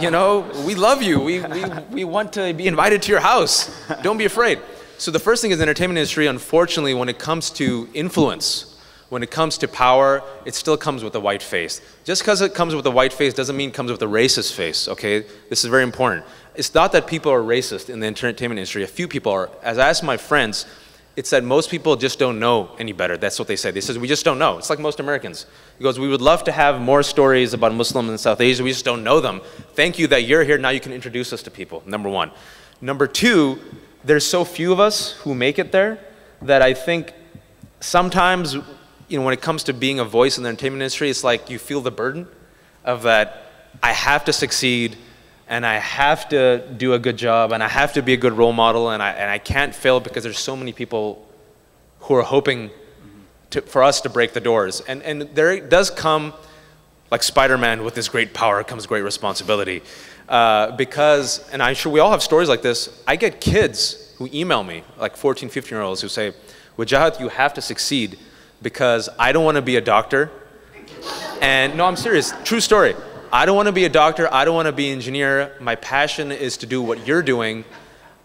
You know, we love you. We want to be invited to your house. Don't be afraid. So the first thing is the entertainment industry, unfortunately, when it comes to influence, when it comes to power, it still comes with a white face. Just because it comes with a white face doesn't mean it comes with a racist face, okay? This is very important. It's not that people are racist in the entertainment industry. A few people are. As I asked my friends, it's that most people just don't know any better. That's what they say. They say, we just don't know. It's like most Americans. He goes, we would love to have more stories about Muslims in South Asia. We just don't know them. Thank you that you're here. Now you can introduce us to people, number one. Number two, there's so few of us who make it there that I think sometimes, you know, when it comes to being a voice in the entertainment industry, it's like you feel the burden of that I have to succeed and I have to do a good job and I have to be a good role model and I can't fail because there's so many people who are hoping for us to break the doors. And there does come, like Spider-Man, with this great power comes great responsibility. Because, and I'm sure we all have stories like this, I get kids who email me, like 14, 15-year-olds who say, Wajahat, you have to succeed because I don't want to be a doctor. And no, I'm serious, true story. I don't want to be a doctor, I don't want to be an engineer. My passion is to do what you're doing.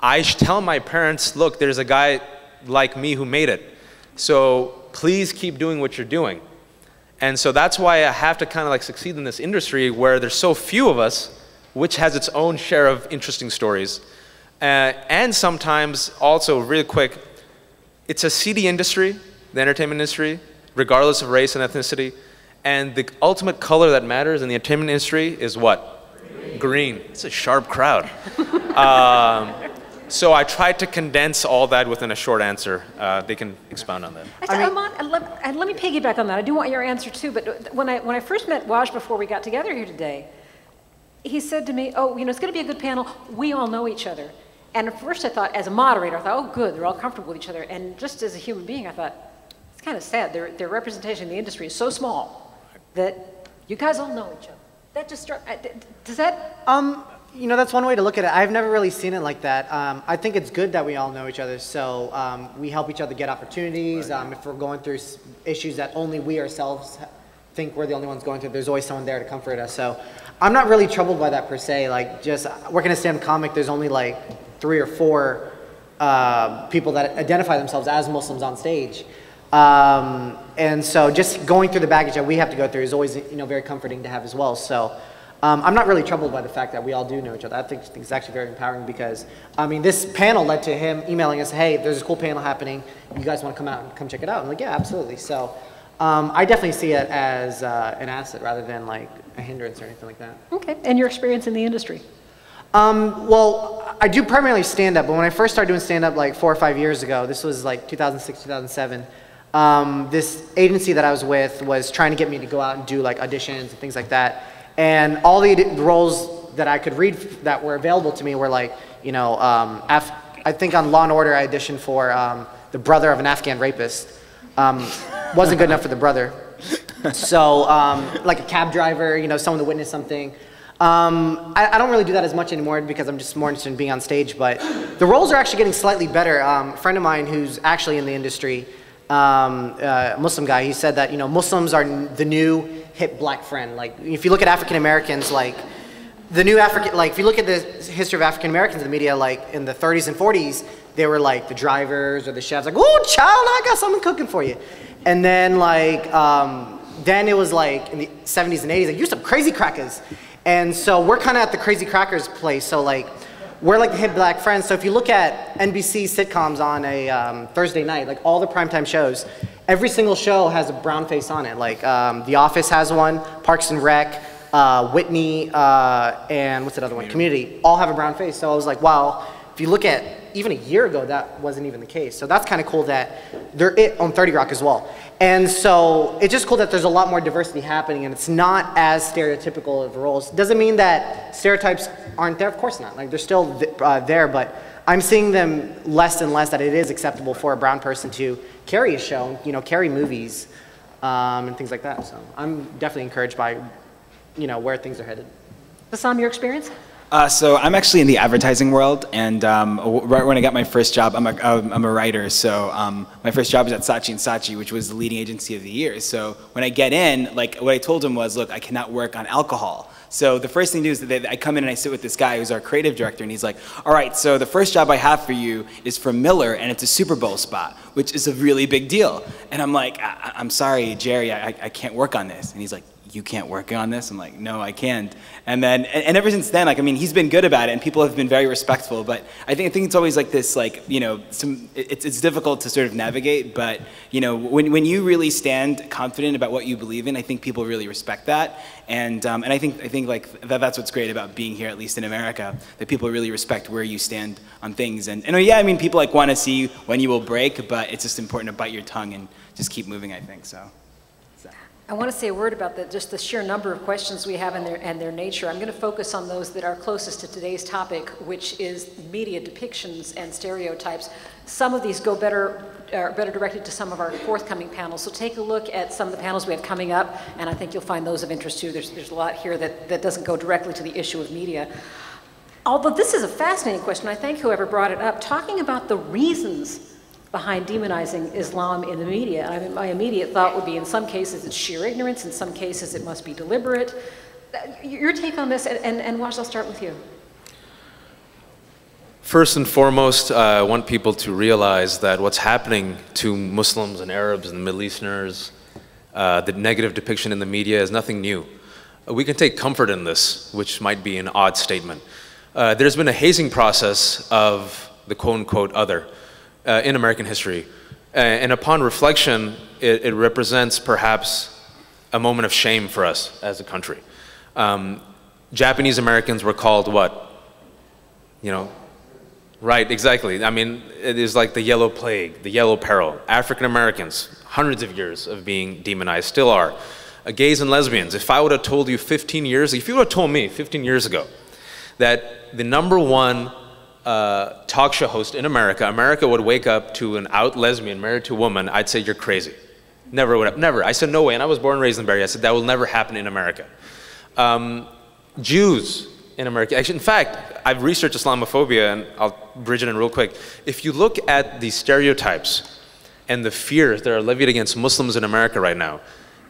I tell my parents, look, there's a guy like me who made it. So please keep doing what you're doing. And so that's why I have to kind of like succeed in this industry where there's so few of us, which has its own share of interesting stories. And sometimes also, really quick, it's a seedy industry, the entertainment industry, regardless of race and ethnicity. And the ultimate color that matters in the entertainment industry is what? Green. It's a sharp crowd. So I tried to condense all that within a short answer. They can expound on that. Aman, and let me piggyback on that. I do want your answer too, but when I first met Waj before we got together here today, he said to me, oh, you know, it's going to be a good panel. We all know each other. And at first I thought, as a moderator, I thought, oh, good, they're all comfortable with each other. And just as a human being, I thought, it's kind of sad. Their representation in the industry is so small that you guys all know each other. That just struck, does that? You know, that's one way to look at it. I've never really seen it like that. I think it's good that we all know each other. So we help each other get opportunities. If we're going through issues that only we ourselves think we're the only ones going through, there's always someone there to comfort us. So I'm not really troubled by that per se. Like, just working at stand-up comic, there's only like 3 or 4 people that identify themselves as Muslims on stage. And so just going through the baggage that we have to go through is always, you know, very comforting to have as well. So I'm not really troubled by the fact that we all do know each other. I think it's actually very empowering because, I mean, this panel led to him emailing us, hey, there's a cool panel happening. You guys want to come out and come check it out? I'm like, yeah, absolutely. So I definitely see it as an asset rather than like a hindrance or anything like that. Okay, and your experience in the industry? Well, I do primarily stand-up, but when I first started doing stand-up like 4 or 5 years ago, this was like 2006, 2007, this agency that I was with was trying to get me to go out and do like auditions and things like that. And all the roles that I could read that were available to me were like, you know, I think on Law & Order I auditioned for the brother of an Afghan rapist. Wasn't good enough for the brother. So like a cab driver, you know, someone to witness something. I don't really do that as much anymore because I'm just more interested in being on stage, but the roles are actually getting slightly better. A friend of mine who's actually in the industry, a Muslim guy, he said that, you know, Muslims are the new hip black friend. Like, if you look at African Americans, like, the new if you look at the history of African Americans in the media, like, in the 30s and 40s, they were like the drivers or the chefs, like, oh, child, I got something cooking for you. And then, like, then it was like, in the 70s and 80s, like, you're some crazy crackers. And so we're kind of at the crazy crackers place. So, like, we're like the hip black friends. So if you look at NBC sitcoms on a Thursday night, like all the primetime shows, every single show has a brown face on it. Like The Office has one, Parks and Rec, Whitney, and what's that other one? Community, all have a brown face. So I was like, wow, if you look at even a year ago, that wasn't even the case. So that's kind of cool that they're it on 30 Rock as well. And so it's just cool that there's a lot more diversity happening and it's not as stereotypical of roles. Doesn't mean that stereotypes aren't there, of course not. Like they're still there, but I'm seeing them less and less, that it is acceptable for a brown person to carry a show, you know, carry movies and things like that. So I'm definitely encouraged by, you know, where things are headed. Bassam, your experience? So I'm actually in the advertising world, and right when I got my first job, I'm a writer. So my first job was at Saatchi & Saatchi, which was the leading agency of the year. So when I get in, like what I told him was, look, I cannot work on alcohol. So the first thing to do is that I come in and I sit with this guy who's our creative director, and he's like, all right, so the first job I have for you is for Miller, and it's a Super Bowl spot, which is a really big deal. And I'm like, I'm sorry, Jerry, I can't work on this. And he's like, you can't work on this? I'm like, no, I can't. And then, and ever since then, like, I mean, he's been good about it, and people have been very respectful. But I think it's always like this, like, you know, it's difficult to sort of navigate. But you know, when you really stand confident about what you believe in, I think people really respect that. And I think like that's what's great about being here, at least in America, that people really respect where you stand on things. And yeah, I mean, people like want to see when you will break, but it's just important to bite your tongue and just keep moving, I think. So. I want to say a word about just the sheer number of questions we have and their nature. I'm going to focus on those that are closest to today's topic, which is media depictions and stereotypes. Some of these go better directed to some of our forthcoming panels. So take a look at some of the panels we have coming up, and I think you'll find those of interest too. There's a lot here that doesn't go directly to the issue of media. Although this is a fascinating question, I thank whoever brought it up, talking about the reasons behind demonizing Islam in the media. I mean, my immediate thought would be in some cases it's sheer ignorance, in some cases it must be deliberate. Your take on this, and Waj, I'll start with you. First and foremost, I want people to realize that what's happening to Muslims and Arabs and Middle Easterners, the negative depiction in the media is nothing new. We can take comfort in this, which might be an odd statement. There's been a hazing process of the quote-unquote other in American history. And upon reflection, it represents perhaps a moment of shame for us as a country. Japanese Americans were called what? You know, right, exactly. I mean, it is like the yellow plague, the yellow peril. African Americans, hundreds of years of being demonized, still are. Gays and lesbians, if I would have told you if you would have told me 15 years ago that the #1 talk show host in America would wake up to an out lesbian married to a woman, I'd say you're crazy. Never would have, never. I said no way, and I was born and raised in Barrie. I said that will never happen in America. Jews in America, actually, in fact, I've researched Islamophobia, and I'll bridge it in real quick. If you look at the stereotypes and the fears that are levied against Muslims in America right now,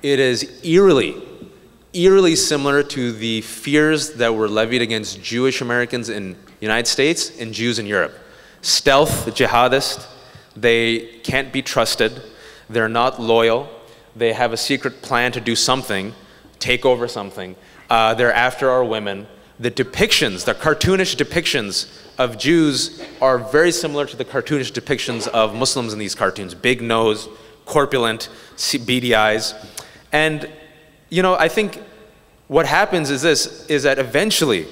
it is eerily similar to the fears that were levied against Jewish Americans in the United States and Jews in Europe. Stealth, jihadist, they can't be trusted, they're not loyal, they have a secret plan to do something, take over something, they're after our women. The depictions, the cartoonish depictions of Jews are very similar to the cartoonish depictions of Muslims in these cartoons. Big nose, corpulent, beady eyes. And you know, I think what happens is that eventually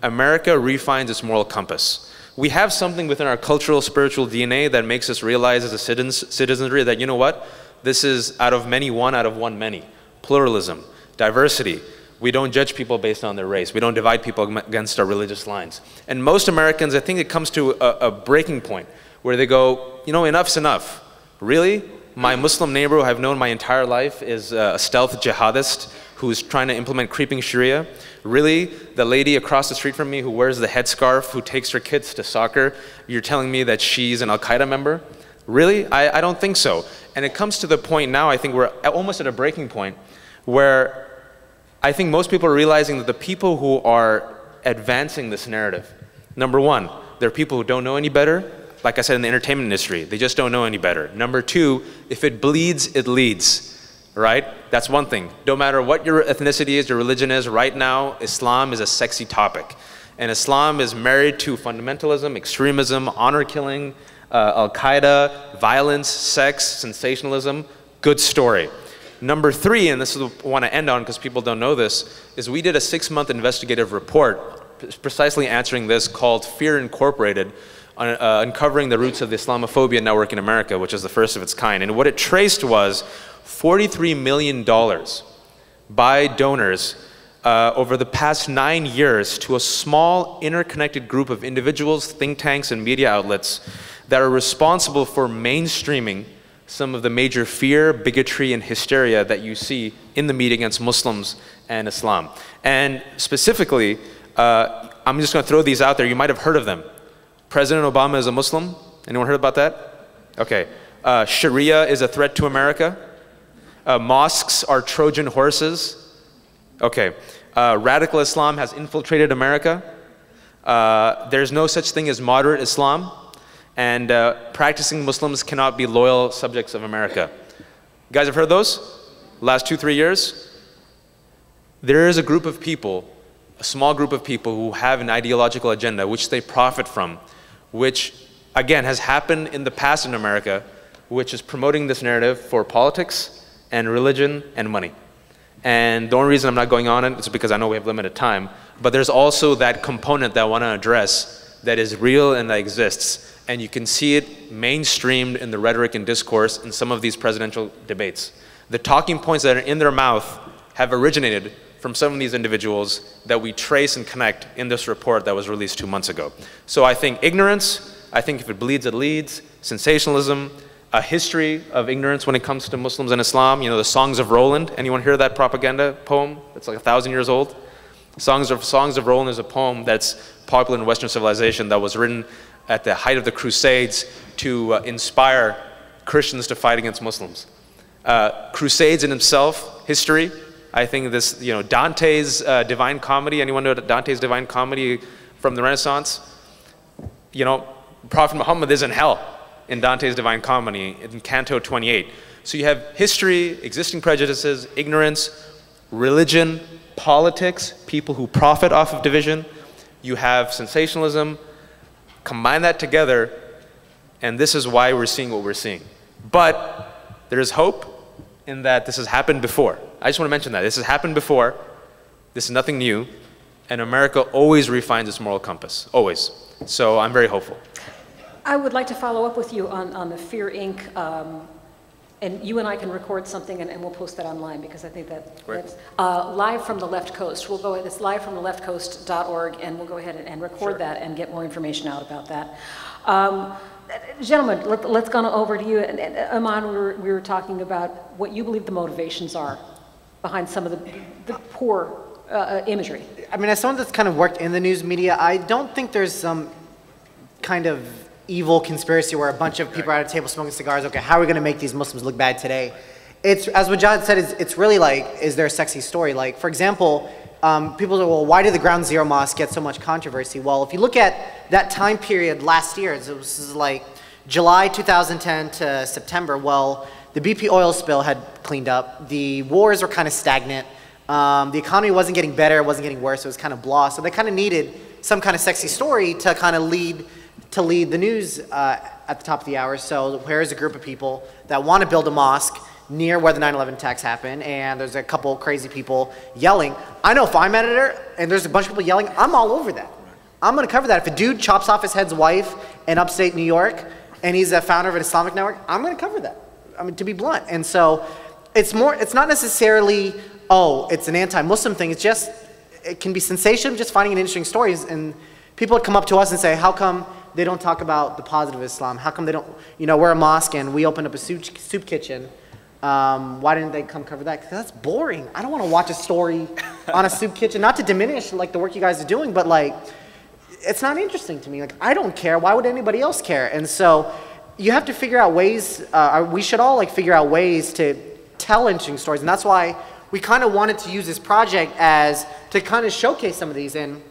America refines its moral compass. We have something within our cultural, spiritual DNA that makes us realize as a citizenry that, you know what, this is out of many one, out of one many. Pluralism, diversity. We don't judge people based on their race. We don't divide people against our religious lines. And most Americans, I think it comes to a breaking point where they go, you know, enough's enough. Really? My Muslim neighbor who I've known my entire life is a stealth jihadist who's trying to implement creeping Sharia. Really? The lady across the street from me who wears the headscarf, who takes her kids to soccer, you're telling me that she's an Al-Qaeda member? Really? I don't think so. And it comes to the point now, I think we're almost at a breaking point, where I think most people are realizing that the people who are advancing this narrative, #1, they're people who don't know any better. Like I said, in the entertainment industry, they just don't know any better. #2, if it bleeds, it leads. Right? That's one thing. No matter what your ethnicity is, your religion is, right now, Islam is a sexy topic. And Islam is married to fundamentalism, extremism, honor killing, Al-Qaeda, violence, sex, sensationalism. Good story. #3, and this is what I want to end on because people don't know this, is we did a 6-month investigative report precisely answering this called Fear Incorporated uncovering the roots of the Islamophobia network in America, which is the first of its kind. And what it traced was $43 million by donors over the past 9 years to a small interconnected group of individuals, think tanks, and media outlets that are responsible for mainstreaming some of the major fear, bigotry, and hysteria that you see in the media against Muslims and Islam. And specifically, I'm just going to throw these out there. You might have heard of them. President Obama is a Muslim. Anyone heard about that? Okay. Sharia is a threat to America. Mosques are Trojan horses. Okay. Radical Islam has infiltrated America. There's no such thing as moderate Islam. And practicing Muslims cannot be loyal subjects of America. You guys have heard those? Last 2-3 years? There is a group of people, a small group of people who have an ideological agenda which they profit from, which again has happened in the past in America, which is promoting this narrative for politics and religion and money. And the only reason I'm not going on it is because I know we have limited time, but there's also that component that I want to address that is real and that exists. And you can see it mainstreamed in the rhetoric and discourse in some of these presidential debates. The talking points that are in their mouth have originated from some of these individuals that we trace and connect in this report that was released 2 months ago. So I think ignorance, I think if it bleeds, it leads, sensationalism, a history of ignorance when it comes to Muslims and Islam. You know, the Songs of Roland. Anyone hear that propaganda poem? It's like 1,000 years old. Songs of Roland is a poem that's popular in Western civilization that was written at the height of the Crusades to inspire Christians to fight against Muslims. Crusades in itself, history. I think this, you know, Dante's Divine Comedy. Anyone know Dante's Divine Comedy from the Renaissance? You know, Prophet Muhammad is in hell in Dante's Divine Comedy in Canto 28. So you have history, existing prejudices, ignorance, religion, politics, people who profit off of division. You have sensationalism. Combine that together, and this is why we're seeing what we're seeing. But there is hope in that this has happened before. I just want to mention that. This has happened before. This is nothing new. And America always refines its moral compass, always. So I'm very hopeful. I would like to follow up with you on the Fear Inc. And you and I can record something and we'll post that online because I think that's live from the left coast. We'll go ahead, it's livefromtheleftcoast.org and we'll go ahead and record that and get more information out about that. Gentlemen, let's go over to you. And Aman, we were talking about what you believe the motivations are behind some of the poor imagery. I mean, as someone that's kind of worked in the news media, I don't think there's some kind of evil conspiracy where a bunch of people are at a table smoking cigars. Okay, how are we going to make these Muslims look bad today? It's, as Wajahat said, it's really like, is there a sexy story? Like, for example, people say, well, why did the Ground Zero Mosque get so much controversy? Well, if you look at that time period last year, it was like July 2010 to September, well, the BP oil spill had cleaned up. The wars were kind of stagnant. The economy wasn't getting better, it wasn't getting worse, it was kind of blah. So they kind of needed some kind of sexy story to kind of lead the news at the top of the hour. So here's a group of people that want to build a mosque near where the 9/11 attacks happened, and there's a couple crazy people yelling. I know if I'm editor and there's a bunch of people yelling, I'm all over that. I'm going to cover that. If a dude chops off his head's wife in upstate New York and he's a founder of an Islamic network, I'm going to cover that. I mean, to be blunt. And so it's not necessarily, oh, it's an anti-Muslim thing. It's just, it can be sensational, just finding an interesting stories. And people would come up to us and say, how come they don't talk about the positive Islam? How come they don't, you know, we're a mosque and we opened up a soup kitchen. Why didn't they come cover that? Because that's boring. I don't want to watch a story on a soup kitchen. Not to diminish like the work you guys are doing, but like, it's not interesting to me. Like, I don't care. Why would anybody else care? And so you have to figure out ways, we should all like figure out ways to tell interesting stories. And that's why we kind of wanted to use this project as to kind of showcase some of these. And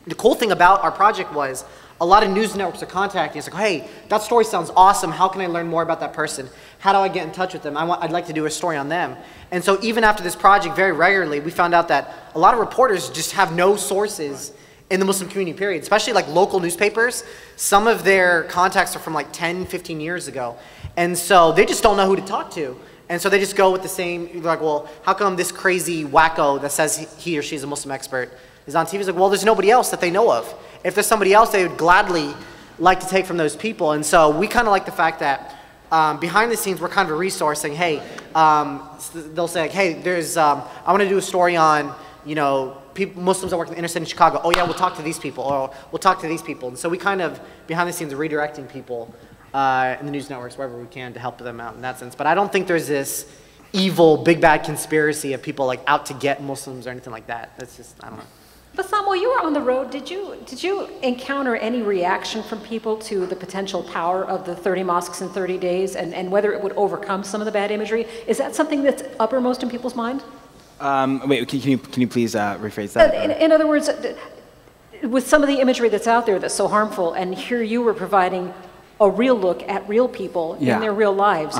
the cool thing about our project was a lot of news networks are contacting us like, hey, that story sounds awesome. How can I learn more about that person? How do I get in touch with them? I'd like to do a story on them. And so even after this project, very regularly, we found out that a lot of reporters just have no sources in the Muslim community, period, especially like local newspapers. Some of their contacts are from like 10, 15 years ago. And so they just don't know who to talk to. And so they just go with the same, like, well, how come this crazy wacko that says he or she's a Muslim expert is on TV? It's like, well, there's nobody else that they know of. If there's somebody else, they would gladly like to take from those people. And so we kind of like the fact that behind the scenes, we're kind of a resource saying, hey, they'll say, like, hey, there's, I want to do a story on, you know, Muslims that work in the inner city in Chicago. Oh yeah, we'll talk to these people, or we'll talk to these people. And so we kind of, behind the scenes, are redirecting people in the news networks wherever we can to help them out in that sense. But I don't think there's this evil, big bad conspiracy of people like out to get Muslims or anything like that. That's just, I don't know. Bassam, while you were on the road, did you encounter any reaction from people to the potential power of the 30 mosques in 30 days and whether it would overcome some of the bad imagery? Is that something that's uppermost in people's mind? Wait, can you please rephrase that? In other words, with some of the imagery that's out there that's so harmful, and here you were providing a real look at real people in their real lives.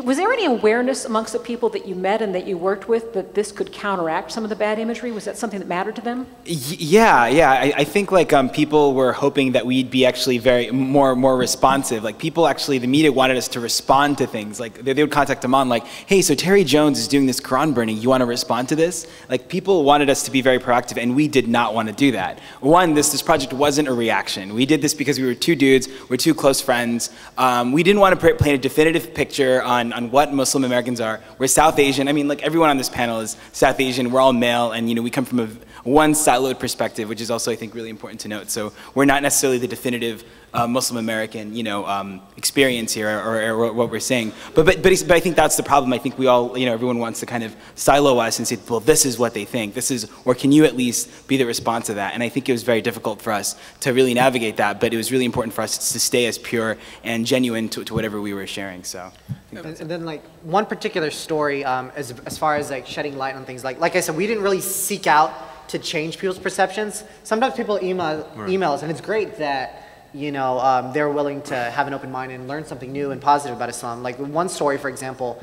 Was there any awareness amongst the people that you met and that you worked with that this could counteract some of the bad imagery? Was that something that mattered to them? Yeah. I think like people were hoping that we'd be actually more responsive. Like people actually, the media wanted us to respond to things. Like they would contact Aman like, hey, so Terry Jones is doing this Quran burning. You want to respond to this? Like people wanted us to be very proactive, and we did not want to do that. One, this project wasn't a reaction. We did this because we were two dudes, we're two close friends. We didn't want to paint a definitive picture on what Muslim Americans are. We're South Asian. I mean, like everyone on this panel is South Asian. We're all male, and you know, we come from one siloed perspective, which is also, I think, really important to note. So we're not necessarily the definitive Muslim American, you know, experience here, or what we're saying. But I think that's the problem. I think we all, you know, everyone wants to kind of silo us and say, well, this is what they think. This is, or can you at least be the response to that? And I think it was very difficult for us to really navigate that. But it was really important for us to stay as pure and genuine to whatever we were sharing. So. And then like one particular story, as far as like shedding light on things, like I said, we didn't really seek out to change people's perceptions. Sometimes people email us, and it's great that, you know, they're willing to have an open mind and learn something new and positive about Islam. Like one story, for example,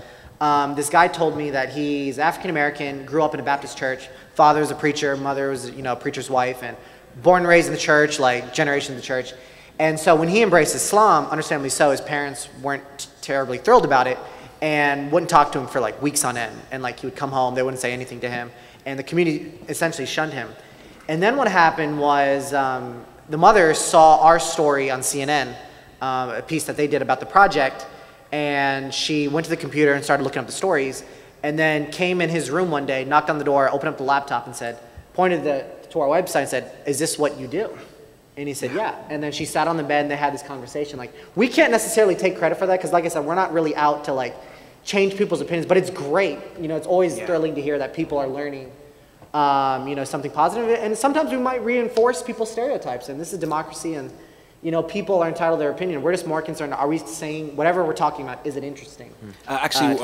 this guy told me that he's African American, grew up in a Baptist church, father was a preacher, mother was, you know, a preacher's wife, and born and raised in the church, like generation of the church. And so when he embraced Islam, understandably so, his parents weren't terribly thrilled about it and wouldn't talk to him for like weeks on end. And like he would come home, they wouldn't say anything to him, and the community essentially shunned him. And then what happened was the mother saw our story on CNN, a piece that they did about the project, and she went to the computer and started looking up the stories, and then came in his room one day, knocked on the door, opened up the laptop and said, pointed to our website and said, "Is this what you do?" And he said, "Yeah." And then she sat on the bed and they had this conversation. Like, we can't necessarily take credit for that because, like I said, we're not really out to like change people's opinions, but it's great. You know, it's always thrilling to hear that people are learning, you know, something positive. And sometimes we might reinforce people's stereotypes. And this is democracy, and you know, people are entitled to their opinion. We're just more concerned, are we saying whatever we're talking about, is it interesting? Actually,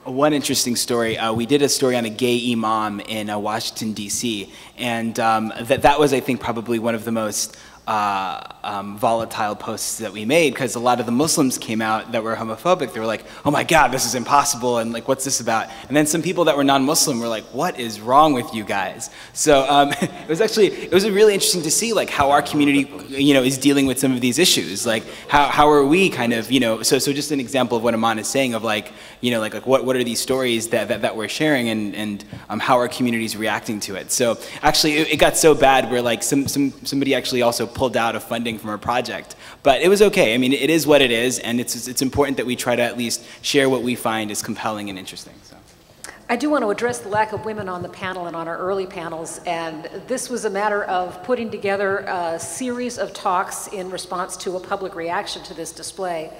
one interesting story, we did a story on a gay imam in Washington, D.C., and that was, I think, probably one of the most volatile posts that we made, because a lot of the Muslims came out that were homophobic. They were like, "Oh my God, this is impossible," and like, "What's this about?" And then some people that were non-Muslim were like, "What is wrong with you guys?" So it was really interesting to see like how our community, you know, is dealing with some of these issues. Like how are we kind of, you know, so just an example of what Aman is saying of like, you know, like what are these stories that we're sharing, and how our community is reacting to it. So actually it got so bad where like somebody actually also pulled out of funding from our project, but it was okay. I mean, it is what it is, and it's important that we try to at least share what we find is compelling and interesting. So. I do want to address the lack of women on the panel and on our early panels, and this was a matter of putting together a series of talks in response to a public reaction to this display.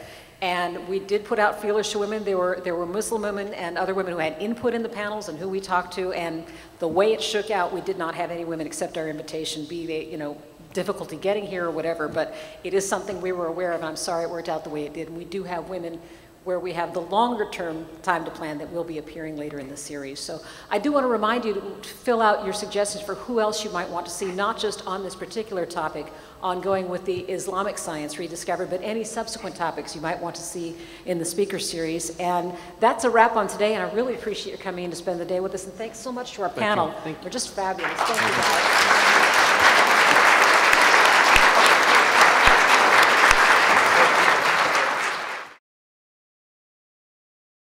And we did put out feelers to women. There were Muslim women and other women who had input in the panels and who we talked to, and the way it shook out, we did not have any women accept our invitation, be they, you know, difficulty getting here or whatever, but it is something we were aware of, and I'm sorry it worked out the way it did. And we do have women where we have the longer term time to plan that will be appearing later in the series. So I do want to remind you to fill out your suggestions for who else you might want to see, not just on this particular topic, ongoing with the Islamic science rediscovered, but any subsequent topics you might want to see in the speaker series. And that's a wrap on today, and I really appreciate your coming in to spend the day with us, and thanks so much to our panel. Thank you. They're just fabulous. Thank you guys.